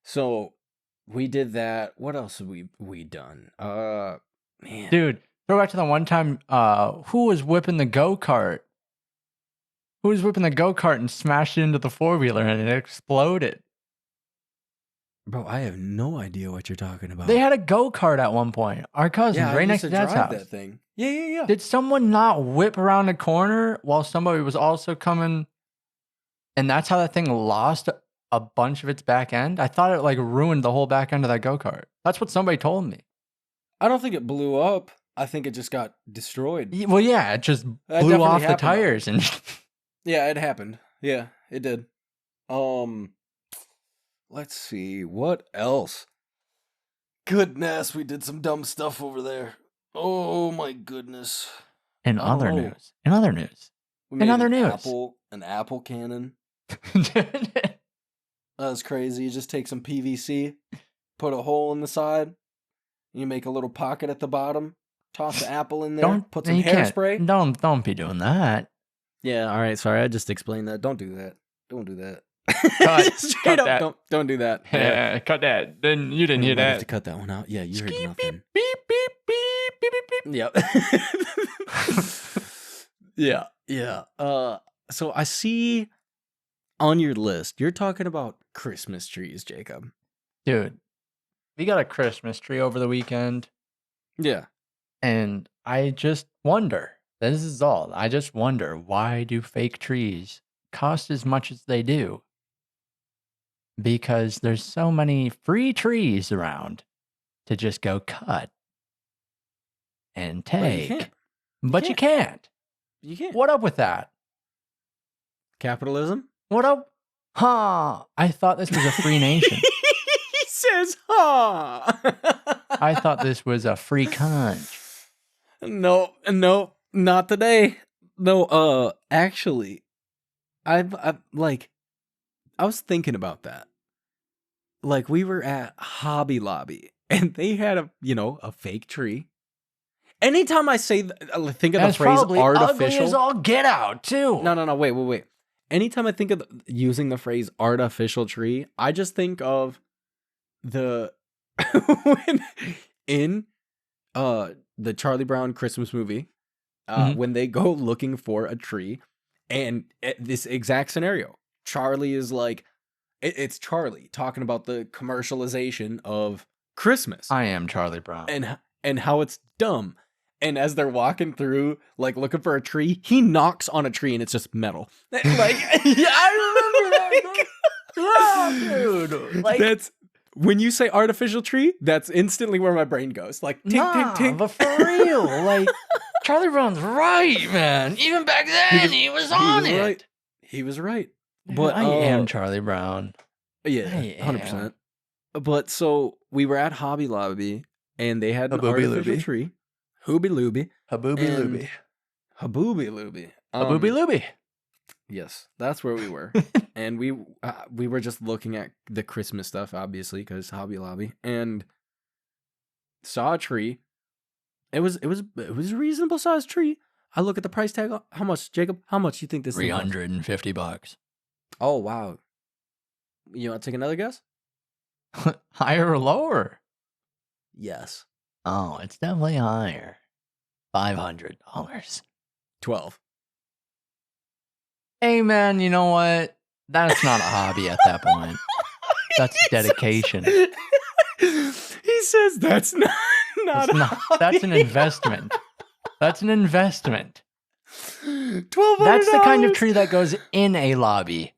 So we did that. What else have we done? Man. Dude, go back to the one time who was whipping the go-kart? Who was whipping the go-kart and smashed it into the four-wheeler and it exploded? Bro, I have no idea what you're talking about. They had a go-kart at one point. Our cousins, yeah, right I next used to Dad's drive house. that thing. Yeah. Did someone not whip around a corner while somebody was also coming? And that's how that thing lost a bunch of its back end? I thought it like ruined the whole back end of that go-kart. That's what somebody told me. I don't think it blew up. I think it just got destroyed. Well, yeah, it just That blew definitely off the happened, though. tires and Yeah, it happened. Yeah, it did. Let's see. What else? Goodness, we did some dumb stuff over there. Oh my goodness. In other Oh. news. In other news. We In made other an news. an apple cannon. That's crazy. You just take some PVC, put a hole in the side, you make a little pocket at the bottom, toss the apple in there, put some you can't- hairspray. Don't be doing that. Yeah, all right, sorry. I just explained that. Don't do that. Don't do that. Cut. Straight Cut up, that. don't do that. Yeah, cut that. Then you didn't We hear might have that. to cut that one out. Yeah, you heard Beep, nothing. beep, beep, beep, beep, beep, beep. Yep. yeah. So I see on your list, you're talking about Christmas trees, Jacob. Dude, we got a Christmas tree over the weekend, Yeah. and I just wonder, this is all, I just wonder, why do fake trees cost as much as they do? Because there's so many free trees around to just go cut and take. But you can't. You can't. What up with that? Capitalism? What up? Huh. I thought this was a free nation. He says, huh. I thought this was a free country. No, not today. No, actually, I was thinking about that. Like, we were at Hobby Lobby and they had a fake tree. Anytime I think of the phrase probably ugly as artificial. all get out too. No, wait. Anytime I think of using the phrase artificial tree, I just think of the in the Charlie Brown Christmas movie, when they go looking for a tree, and this exact scenario, Charlie is like, it's Charlie talking about the commercialization of Christmas. I am Charlie Brown. And how it's dumb. And as they're walking through, like looking for a tree, he knocks on a tree and it's just metal. Like, yeah, I remember that. Yeah, dude. Like, that's when you say artificial tree, that's instantly where my brain goes. Like, tink, tink, tink. But for real, like, Charlie Brown's right, man. Even back then, he was on it. Right. He was right. But I am Charlie Brown. Yeah, 100%. But so we were at Hobby Lobby and they had an artificial tree. Hooby Looby. Habooby Looby. Habooby Looby. Habooby Looby. Yes, that's where we were. And we were just looking at the Christmas stuff, obviously, because Hobby Lobby, and saw a tree. It was a reasonable sized tree. I look at the price tag. How much, Jacob? How much you think this thing cost? $350. Oh wow. You want to take another guess? Higher or lower? Yes. Oh, it's definitely higher. $500. 12. Hey man, you know what? That's not a hobby at that point. That's dedication. He says that's not That's a not. hobby. That's an investment. That's an investment. $1,200. That's the kind of tree that goes in a lobby.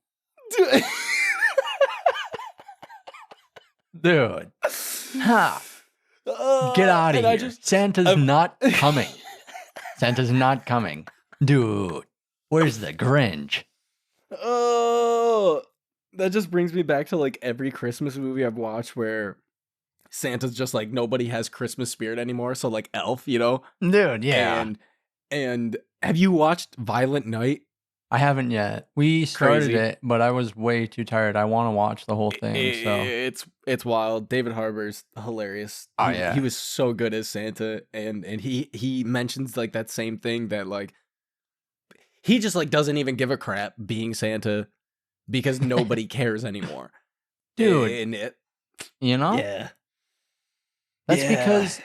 Dude. Ha. Get out of here. Santa's not coming. Santa's not coming. Dude. Where's the Grinch? Oh, that just brings me back to like every Christmas movie I've watched where Santa's just like nobody has Christmas spirit anymore. So like Elf, you know? Dude, yeah. And have you watched Violent Night? I haven't yet. We started Crazy. it, but I was way too tired. I want to watch the whole thing. So It's wild. David Harbour's hilarious. Oh, He- yeah. he was so good as Santa, and he mentions like that same thing that like he just like doesn't even give a crap being Santa because nobody cares anymore, Dude. And it, you know? yeah, That's Yeah. because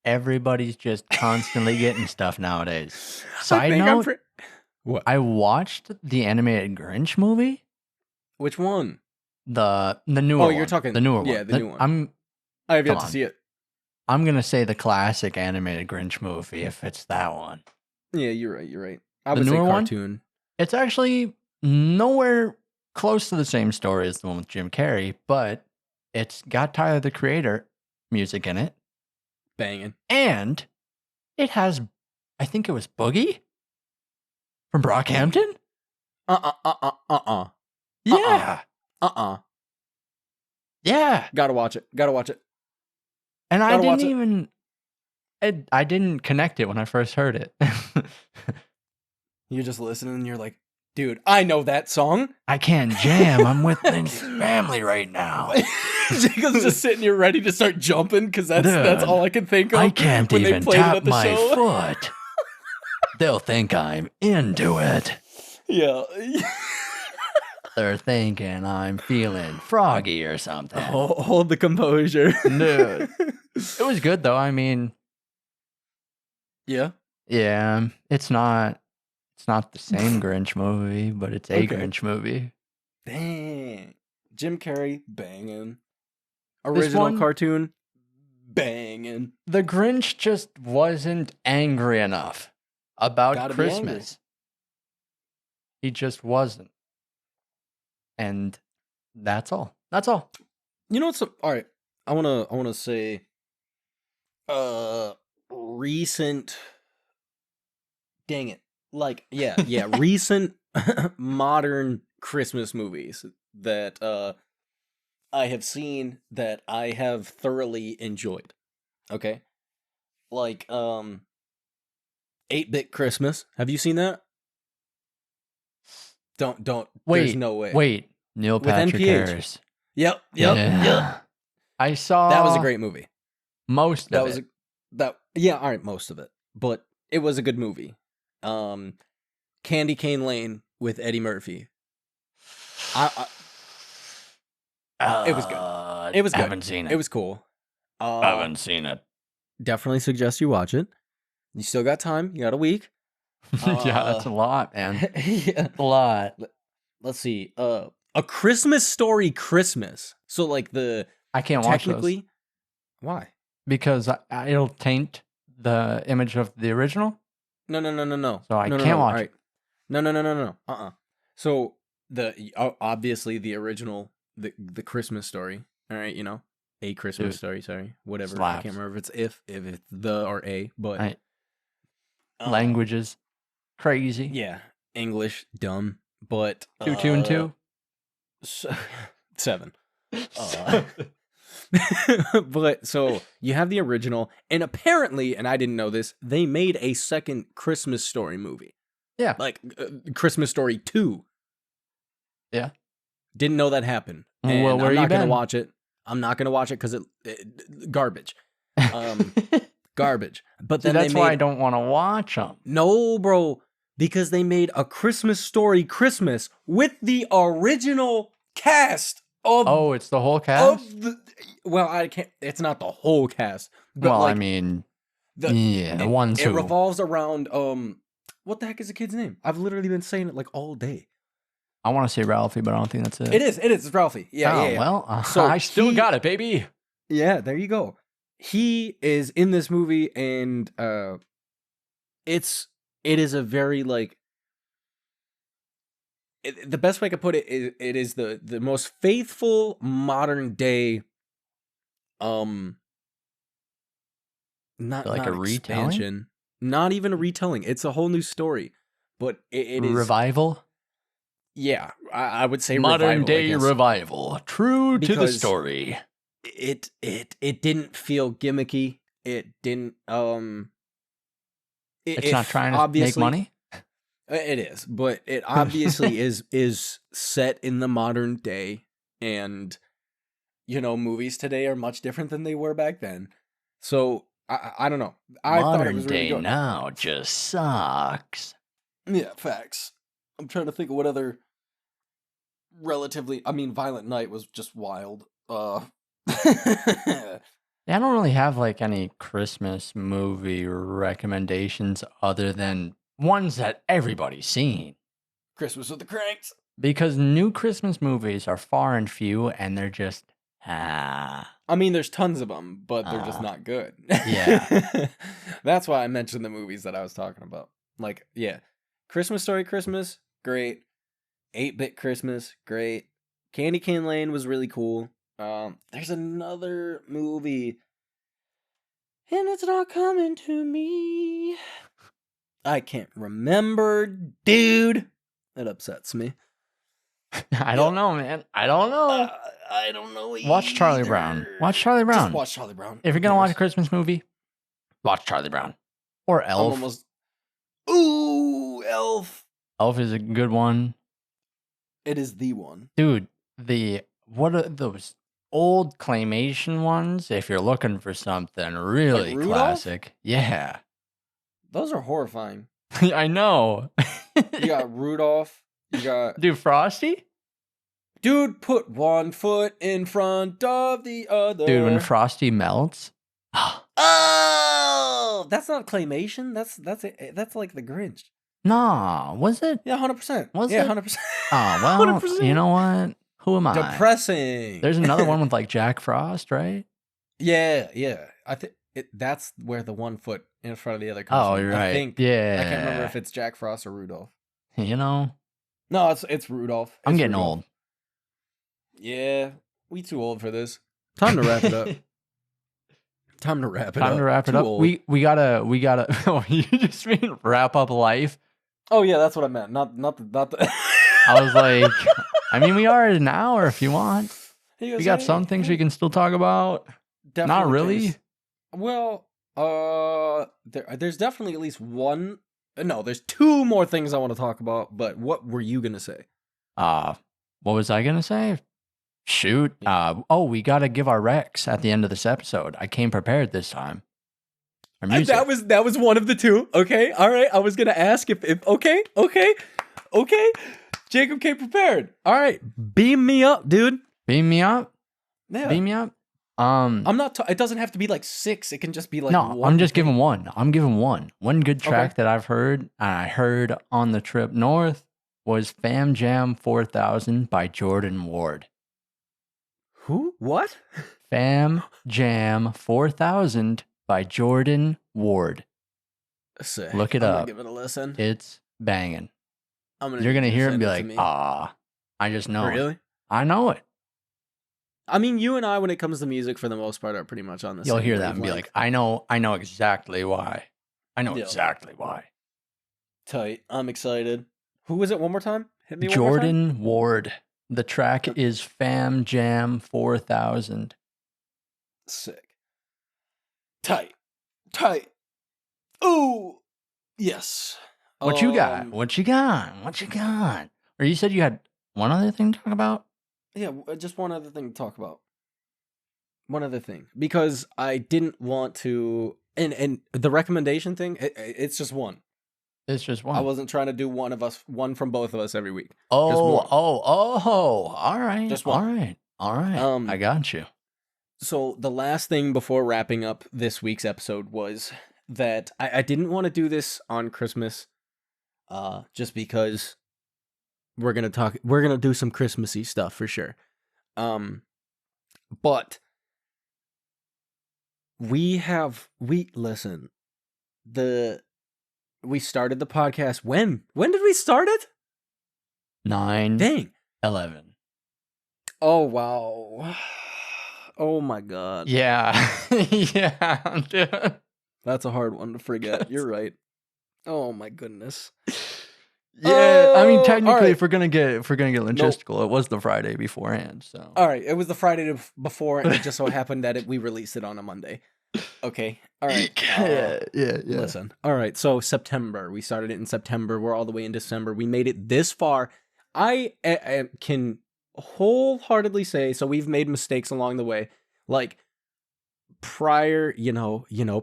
everybody's just constantly getting stuff nowadays. I Side think note, what? I watched the animated Grinch movie. Which one? The newer Oh, one. you're talking the newer one. yeah, the new one. I'm I have yet come to on. see it. I'm gonna say the classic animated Grinch movie if it's that one. Yeah, you're right. You're right. I The would say newer one? cartoon. It's actually nowhere close to the same story as the one with Jim Carrey, but it's got Tyler the Creator music in it, Banging. and it has, I think it was Boogie from Brockhampton. Yeah, yeah. Gotta watch it. Gotta watch it. And I Gotta watch didn't it. even, I didn't connect it when I first heard it. You're just listening and you're like, dude, I know that song. I can't jam. I'm with Lindsay's family right now. Jacob's just sitting here ready to start jumping because that's Dude, all I can think of. I can't when they even played it tap at the my show. foot. They'll think I'm into it. Yeah. They're thinking I'm feeling froggy or something. Hold the composure. Dude. It was good though. I mean, Yeah. yeah, it's not the same Grinch movie, but it's a Okay. Grinch movie. Dang. Jim Carrey banging. Original one- cartoon banging. The Grinch just wasn't angry enough about Gotta be angry. Christmas. He just wasn't. And that's all. That's all. You know what's all right? I wanna say recent dang it. Like yeah, recent modern Christmas movies that I have seen that I have thoroughly enjoyed. Okay? Like 8-Bit Christmas. Have you seen that? Don't there's Wait, no way. Wait. Neil With Patrick NPH. Harris. Yep. Yeah. I saw That was a great movie. most That of was it. all right, most of it. But it was a good movie. Candy Cane Lane with Eddie Murphy. It was good. It was good. Haven't seen it. It was cool. Haven't seen it. Definitely suggest you watch it. You still got time. You got a week. Yeah, that's a lot, man. Yeah. A lot. Let's see. A Christmas Story Christmas. So like the I can't watch technically those why? because it'll taint the image of the original. No. So I No, can't watch all it. No. So obviously the original the Christmas Story. All right, you know, a Christmas Dude, Story. Sorry, whatever. I slaps. can't remember if it's the or a, but Right. Languages, crazy. Yeah, English dumb, but 2, 2, and 2. 7. But so you have the original, and apparently, and I didn't know this, they made a second Christmas Story movie. Yeah. Like Christmas Story 2. Yeah. Didn't know that happened. Well, And where I'm you not gonna been? watch it. I'm not gonna watch it because it garbage. Garbage. But See, then that's they why I made don't want to watch them. no, bro, because they made A Christmas Story Christmas with the original cast of Oh, it's the whole cast? the. Well, I can't. It's not the whole cast, but Well, I like mean, the yeah, the ones it who. revolves around what the heck is the kid's name? I've literally been saying it like all day. I want to say Ralphie, but I don't think that's it. It is. It's Ralphie. Yeah, Oh, yeah, yeah. well, So I still got it, baby. Yeah, there you go. He is in this movie, and it is a very like the best way I could put it is it is the most faithful modern day not Like not a retelling? expansion, not even a retelling. It's a whole new story, but it is Revival? yeah. I would say Modern revival, I day guess, revival. True to the because story. it didn't feel gimmicky. It didn't It's not trying to make obviously money? it is, but it obviously is set in the modern day, and movies today are much different than they were back then. So I don't know. I thought it Modern was really day good. now just sucks. Yeah, facts. I'm trying to think of what other relatively. I mean, Violent Night was just wild. Yeah, I don't really have like any Christmas movie recommendations other than ones that everybody's seen. Christmas with the Cranks. Because new Christmas movies are far and few, and they're just I mean, there's tons of them, but they're just not good. Yeah. That's why I mentioned the movies that I was talking about. Like, yeah, Christmas Story Christmas, great. 8-Bit Christmas, great. Candy Cane Lane was really cool. There's another movie, and it's not coming to me. I can't remember, dude. It upsets me. I don't know, man. I don't know. I don't know. Watch Charlie either. Brown. Watch Charlie Brown. Just watch Charlie Brown. If you're gonna watch a Christmas movie, watch Charlie Brown or Elf. Ooh, Elf. Elf is a good one. It is the one, dude. What are those old claymation ones? If you're looking for something really Rudolph? classic, yeah. Those are horrifying. I know. You got Rudolph. You got dude, Frosty. Dude, put one foot in front of the other. Dude, when Frosty melts. Oh, that's not claymation. That's like the Grinch. Nah, was it? Yeah, 100%. Was yeah, it? 100%. Oh, well, 100%. You know what? Who am I? Depressing. There's another one with like Jack Frost, right? Yeah. I think that's where the 1 foot in front of the other comes Oh, from. you're right. I think. Yeah. I can't remember if it's Jack Frost or Rudolph. You know? No, it's Rudolph. I'm getting Rudolph. old. Yeah, we too old for this. Time to wrap it up. Time to wrap it Too up. old. We gotta. Oh, you just mean wrap up life? Oh yeah, that's what I meant. Not the. I was like, I mean, we are at an hour if you want. Goes, We got some things we can still talk about. Definitely Not really. things. Well, there's definitely at least one. No, there's two more things I want to talk about. But what were you gonna say? What was I gonna say? Shoot. We gotta give our recs at the end of this episode. I came prepared this time. Our music. That was one of the two. Okay, all right. I was gonna ask if okay. Jacob came prepared. All right, beam me up, dude. Beam me up. Yeah. Beam me up. I'm not. It doesn't have to be like 6. It can just be like. No, one I'm just thing. giving one. I'm giving one. One good track Okay. that I've heard. I heard on the trip north was Fam Jam 4000 by Jordan Ward. Who? What? Fam Jam 4000 by Jordan Ward. Sick. Look it I'm up. gonna give it a listen. It's banging. need You're gonna you hear it send and be to like, me. I just know it. Really? I know it. I mean, you and I, when it comes to music, for the most part, are pretty much on the same You'll hear that and be wavelength. like, I know exactly why. I know Yeah. exactly why. Tight. I'm excited. Who was it? One more time? Hit me one more time. Jordan Ward. The track is Fam Jam 4000. Sick. Tight. Ooh. Yes. What you got? What you got? Or you said you had one other thing to talk about? Yeah, just one other thing to talk about. One other thing. Because I didn't want to... And the recommendation thing, it's just one. It's just one. I wasn't trying to do one from both of us every week. Oh, all right. Just one. All right. I got you. So the last thing before wrapping up this week's episode was that I didn't want to do this on Christmas, just because we're gonna do some Christmassy stuff for sure. But we listen. We started the podcast when? When did we start it? 9. Dang. 11. Oh wow. Oh my god. Yeah. Yeah, dude. That's a hard one to forget. You're right. Oh my goodness. Yeah, I mean, Oh, technically, all right. if we're gonna get logistical, it was the Friday beforehand. So All right, it was the Friday before, and it just so happened that we released it on a Monday. Okay, all right. yeah. Listen, all right. So September, we started it in September. We're all the way in December. We made it this far. I can wholeheartedly say, so we've made mistakes along the way, like prior,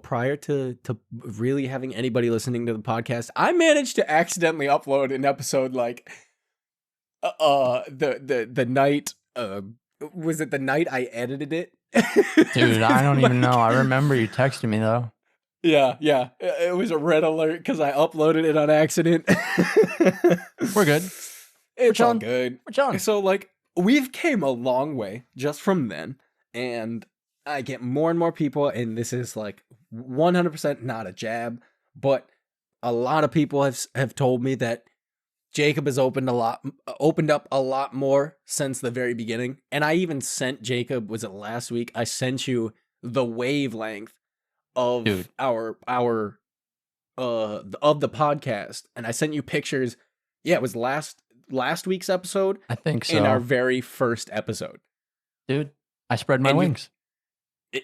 prior to really having anybody listening to the podcast. I managed to accidentally upload an episode like the night was it the night I edited it? dude, I don't even know. I remember you texting me though. Yeah. It was a red alert because I uploaded it on accident. We're good. It's all good. We're chilling. So like we've came a long way just from then, and I get more and more people, and this is like 100% not a jab, but a lot of people have told me that Jacob has opened up a lot more since the very beginning. And I even sent Jacob, was it last week? I sent you the wavelength of our of the podcast, and I sent you pictures. Yeah, it was last week's episode. I think so. In our very first episode. Dude, I spread my wings.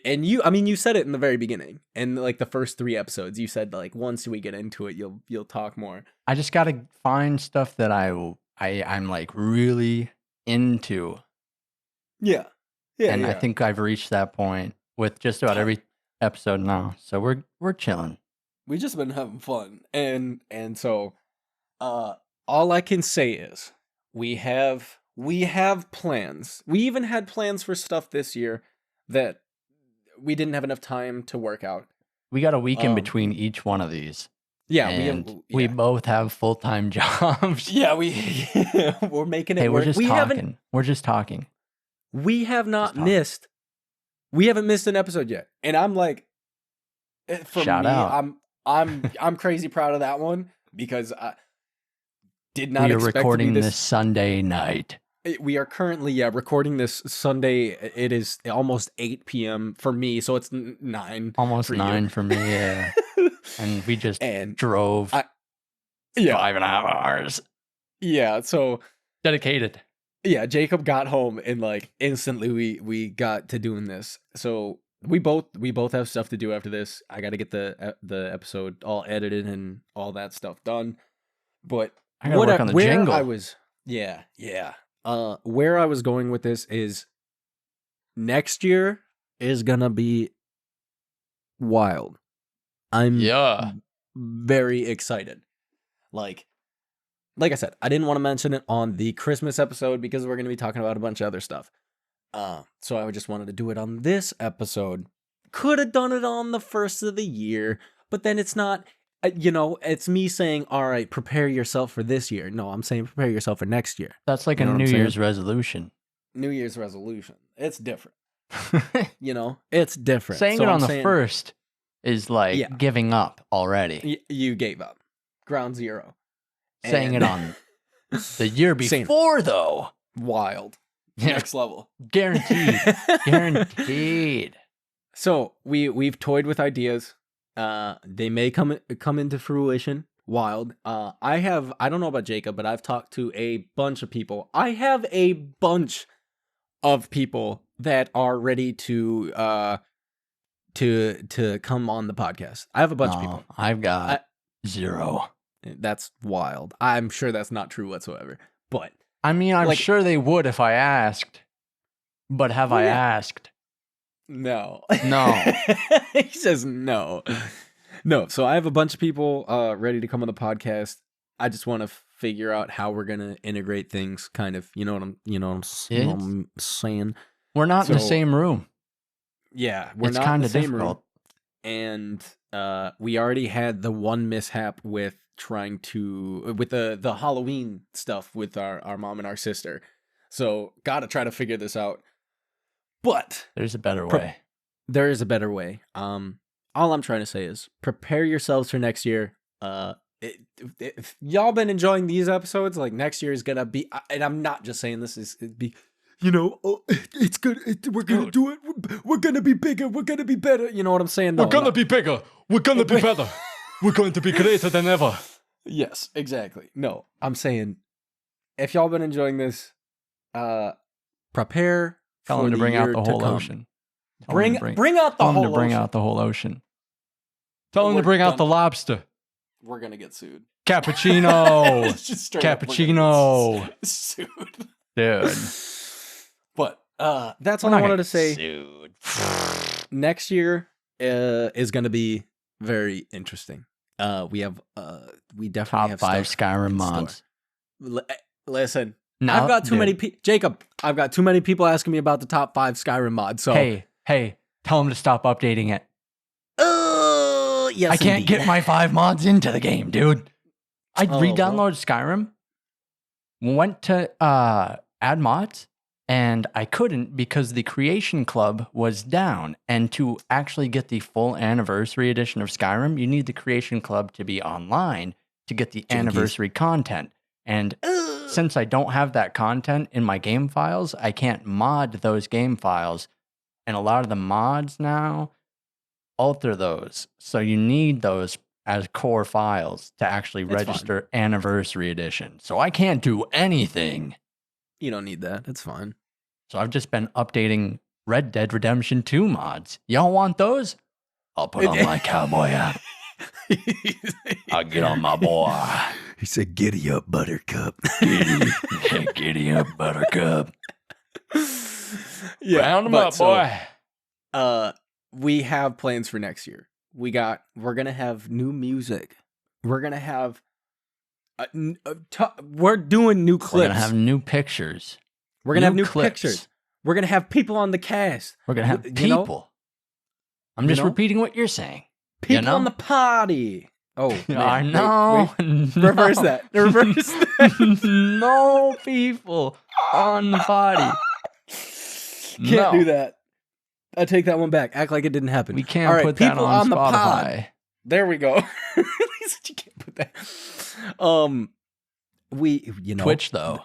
And you said it in the very beginning, and like the first 3 episodes, you said like once we get into it, you'll talk more. I just gotta find stuff that I'm like really into. Yeah. And I think I've reached that point with just about every episode now. So we're chilling. We just been having fun, and so all I can say is we have plans. We even had plans for stuff this year that we didn't have enough time to work out. We got a week in between each one of these. Yeah, we both have full-time jobs. Yeah, we're making it work. We're just talking. We're just talking. We have not missed. We haven't missed an episode yet, and I'm like, shout out. I'm crazy proud of that one because I did not. We are expect recording to be this Sunday night. We are currently recording this Sunday. It is almost 8 p.m. for me, so it's 9. Almost for 9 you. for me, yeah. And we just drove 5.5 hours. Yeah, so dedicated. Yeah, Jacob got home and like instantly we got to doing this. So we both have stuff to do after this. I got to get the episode all edited and all that stuff done. But I gotta work on the jingle. Where I was going with this is next year is gonna be wild. I'm very excited. Like I said, I didn't want to mention it on the Christmas episode because we're gonna be talking about a bunch of other stuff. So I just wanted to do it on this episode. Could have done it on the first of the year, but then it's not. It's me saying, all right, prepare yourself for this year. No, I'm saying prepare yourself for next year. That's like a New Year's resolution. New Year's resolution. It's different. It's different. Saying it on the first is like giving up already. You gave up. Ground zero. Saying it on the year before, though. Wild. Next level. Guaranteed. Guaranteed. So we've toyed with ideas. They may come into fruition. Wild. I don't know about Jacob, but I've talked to a bunch of people. I have a bunch of people that are ready to come on the podcast. I have a bunch of people. I've got 0. That's wild. I'm sure that's not true whatsoever. But I mean, I'm sure they would if I asked. But have I asked? No. No. He says no. No. So I have a bunch of people ready to come on the podcast. I just want to figure out how we're gonna integrate things. Kind of, you know what I'm saying. We're not in the same room. Yeah, we're It's not in kind the of same difficult. room. And we already had the one mishap with trying to with the Halloween stuff with our mom and our sister. So gotta try to figure this out. But There's a better way. there is a better way. All I'm trying to say is prepare yourselves for next year. If y'all been enjoying these episodes, like next year is gonna be, and I'm not just saying this, it'd be, it's good. We're gonna do it. We're gonna be bigger. We're gonna be better. You know what I'm saying? No, We're gonna be bigger. We're gonna be better. We're going to be greater than ever. Yes, exactly. No, I'm saying if y'all been enjoying this, prepare. Tell him to bring out the whole ocean. Bring out the whole ocean. Bring out the whole ocean. Tell him to bring out the lobster. We're gonna get sued. Cappuccino. Just straight up, Cappuccino. Sued. Dude. But that's all I wanted to say. Sued. Next year is gonna be very interesting. We definitely Top have 5 stuff Skyrim in mods. Listen, Now, I've got too dude. many people. Jacob, I've got too many people asking me about the top 5 Skyrim mods. So Hey, tell him to stop updating it. yes, I can't indeed. get my 5 mods into the game, dude. I re-downloaded Skyrim, went to add mods, and I couldn't because the Creation Club was down. And to actually get the full anniversary edition of Skyrim, you need the Creation Club to be online to get the anniversary content. And since I don't have that content in my game files, I can't mod those game files. And a lot of the mods now alter those. So you need those as core files to actually register anniversary edition. So I can't do anything. You don't need that. It's fine. So I've just been updating Red Dead Redemption 2 mods. Y'all want those? I'll put on my cowboy hat. I'll get on my boy. He said, "Giddy up, Buttercup." Giddy up, Buttercup. Yeah, Round him up, boy. We have plans for next year. We're gonna have new music. We're gonna have. We're doing new clips. We're gonna have new pictures. We're gonna have new clips. pictures. We're gonna have people on the cast. We're gonna have You people. know? I'm just You know? repeating what you're saying. People know? on the party. Oh, man. I know. Wait. Reverse that. Reverse that. No people on the party. Can't do that. I take that one back. Act like it didn't happen. We can't All right, put that people on the pod. Spotify. There we go. He said you can't put that. We Twitch though.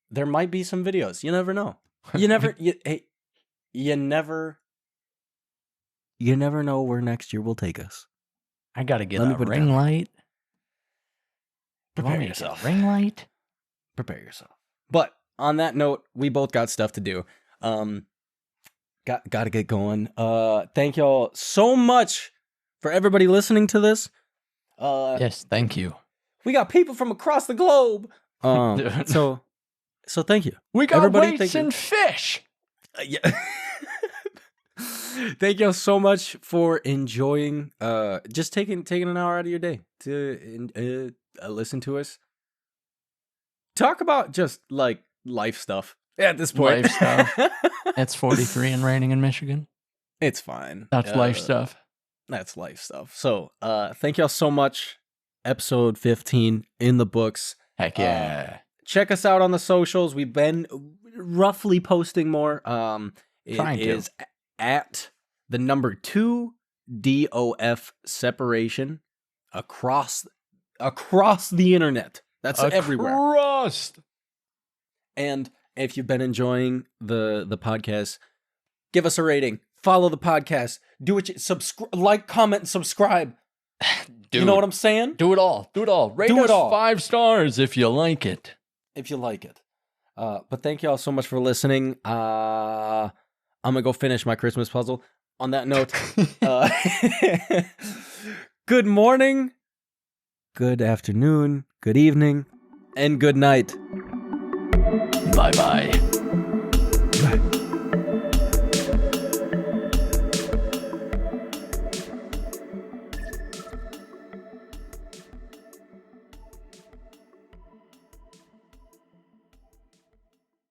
There might be some videos. You never know. You never. You never know where next year will take us. I gotta get Let me a put it ring down. light. Prepare Want me to yourself. get a ring light. Prepare yourself. But on that note, we both got stuff to do. Got to get going. Thank y'all so much for everybody listening to this. Yes, thank you. We got people from across the globe. So thank you. We got Everybody, weights and fish. Yeah. Thank y'all so much for enjoying. Just taking an hour out of your day to listen to us talk about just like life stuff at this point. Life stuff. It's 43 and raining in Michigan. It's fine. That's life stuff. That's life stuff. So, thank y'all so much. Episode 15 in the books. Heck yeah. Check us out on the socials. We've been roughly posting more. It is at the number 2 DOF separation across the internet. That's everywhere. Across. And if you've been enjoying the podcast, give us a rating. Follow the podcast. Do what you like, comment, and subscribe. Dude, you know what I'm saying? Do it all. Do it all. Rate us 5 stars if you like it. If you like it. But thank you all so much for listening. I'm going to go finish my Christmas puzzle. On that note, good morning, good afternoon, good evening, and good night. Bye-bye.